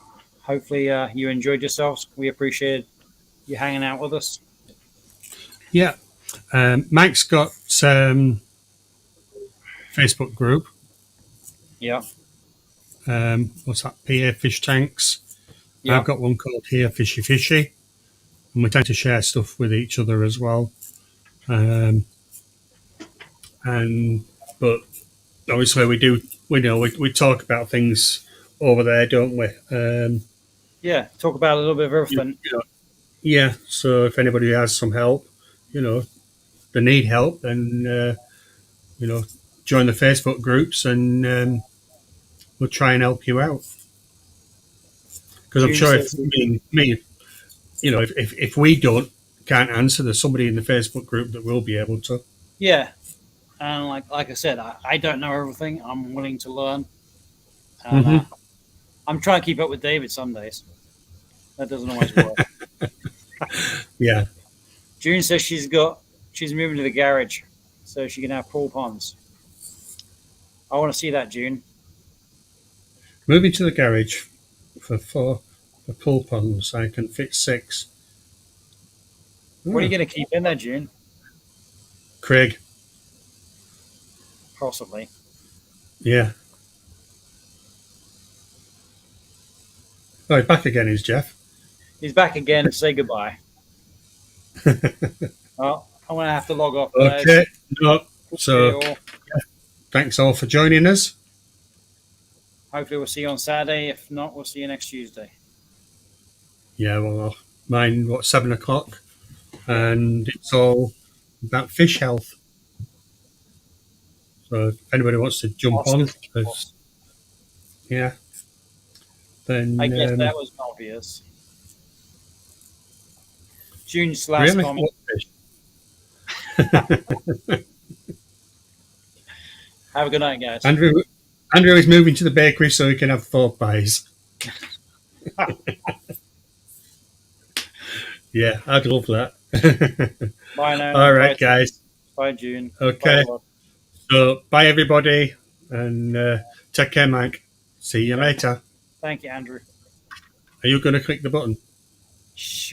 Hopefully you enjoyed yourselves. We appreciate you hanging out with us. Yeah. Mike's got Facebook group. Yeah. What's that? PA Fish Tanks. Yeah. I've got one called Here Fishy Fishy. And we tend to share stuff with each other as well. But obviously we talk about things over there, don't we? Yeah, talk about a little bit of everything. Yeah, so if anybody has some help, they need help, then join the Facebook groups and we'll try and help you out. Because I'm sure if we can't answer, there's somebody in the Facebook group that will be able to. Yeah, and like I said, I don't know everything. I'm willing to learn. And, I'm trying to keep up with David some days. That doesn't always work. Yeah. June says she's moving to the garage. so she can have pool ponds. I want to see that, June. Moving to the garage for pool ponds. I can fit 6. What are you going to keep in there, June? Craig. Possibly. Yeah. Oh, he's back again, is Jeff? He's back again to say goodbye. Well, I'm going to have to log off. Okay. No. So, all. Thanks all for joining us. Hopefully, we'll see you on Saturday. If not, we'll see you next Tuesday. Yeah, well, mine, 7 o'clock? And it's all about fish health. So if anybody wants to jump on, yeah, then I guess that was obvious. June's last really? comment. Have a good night, guys. Andrew is moving to the bakery so he can have 4 pies. Yeah, I'd love that. Bye now. All right, guys. Bye, June. Okay. Bye, so, bye, everybody. And take care, Mike. See you later. Thank you, Andrew. Are you going to click the button? Shh.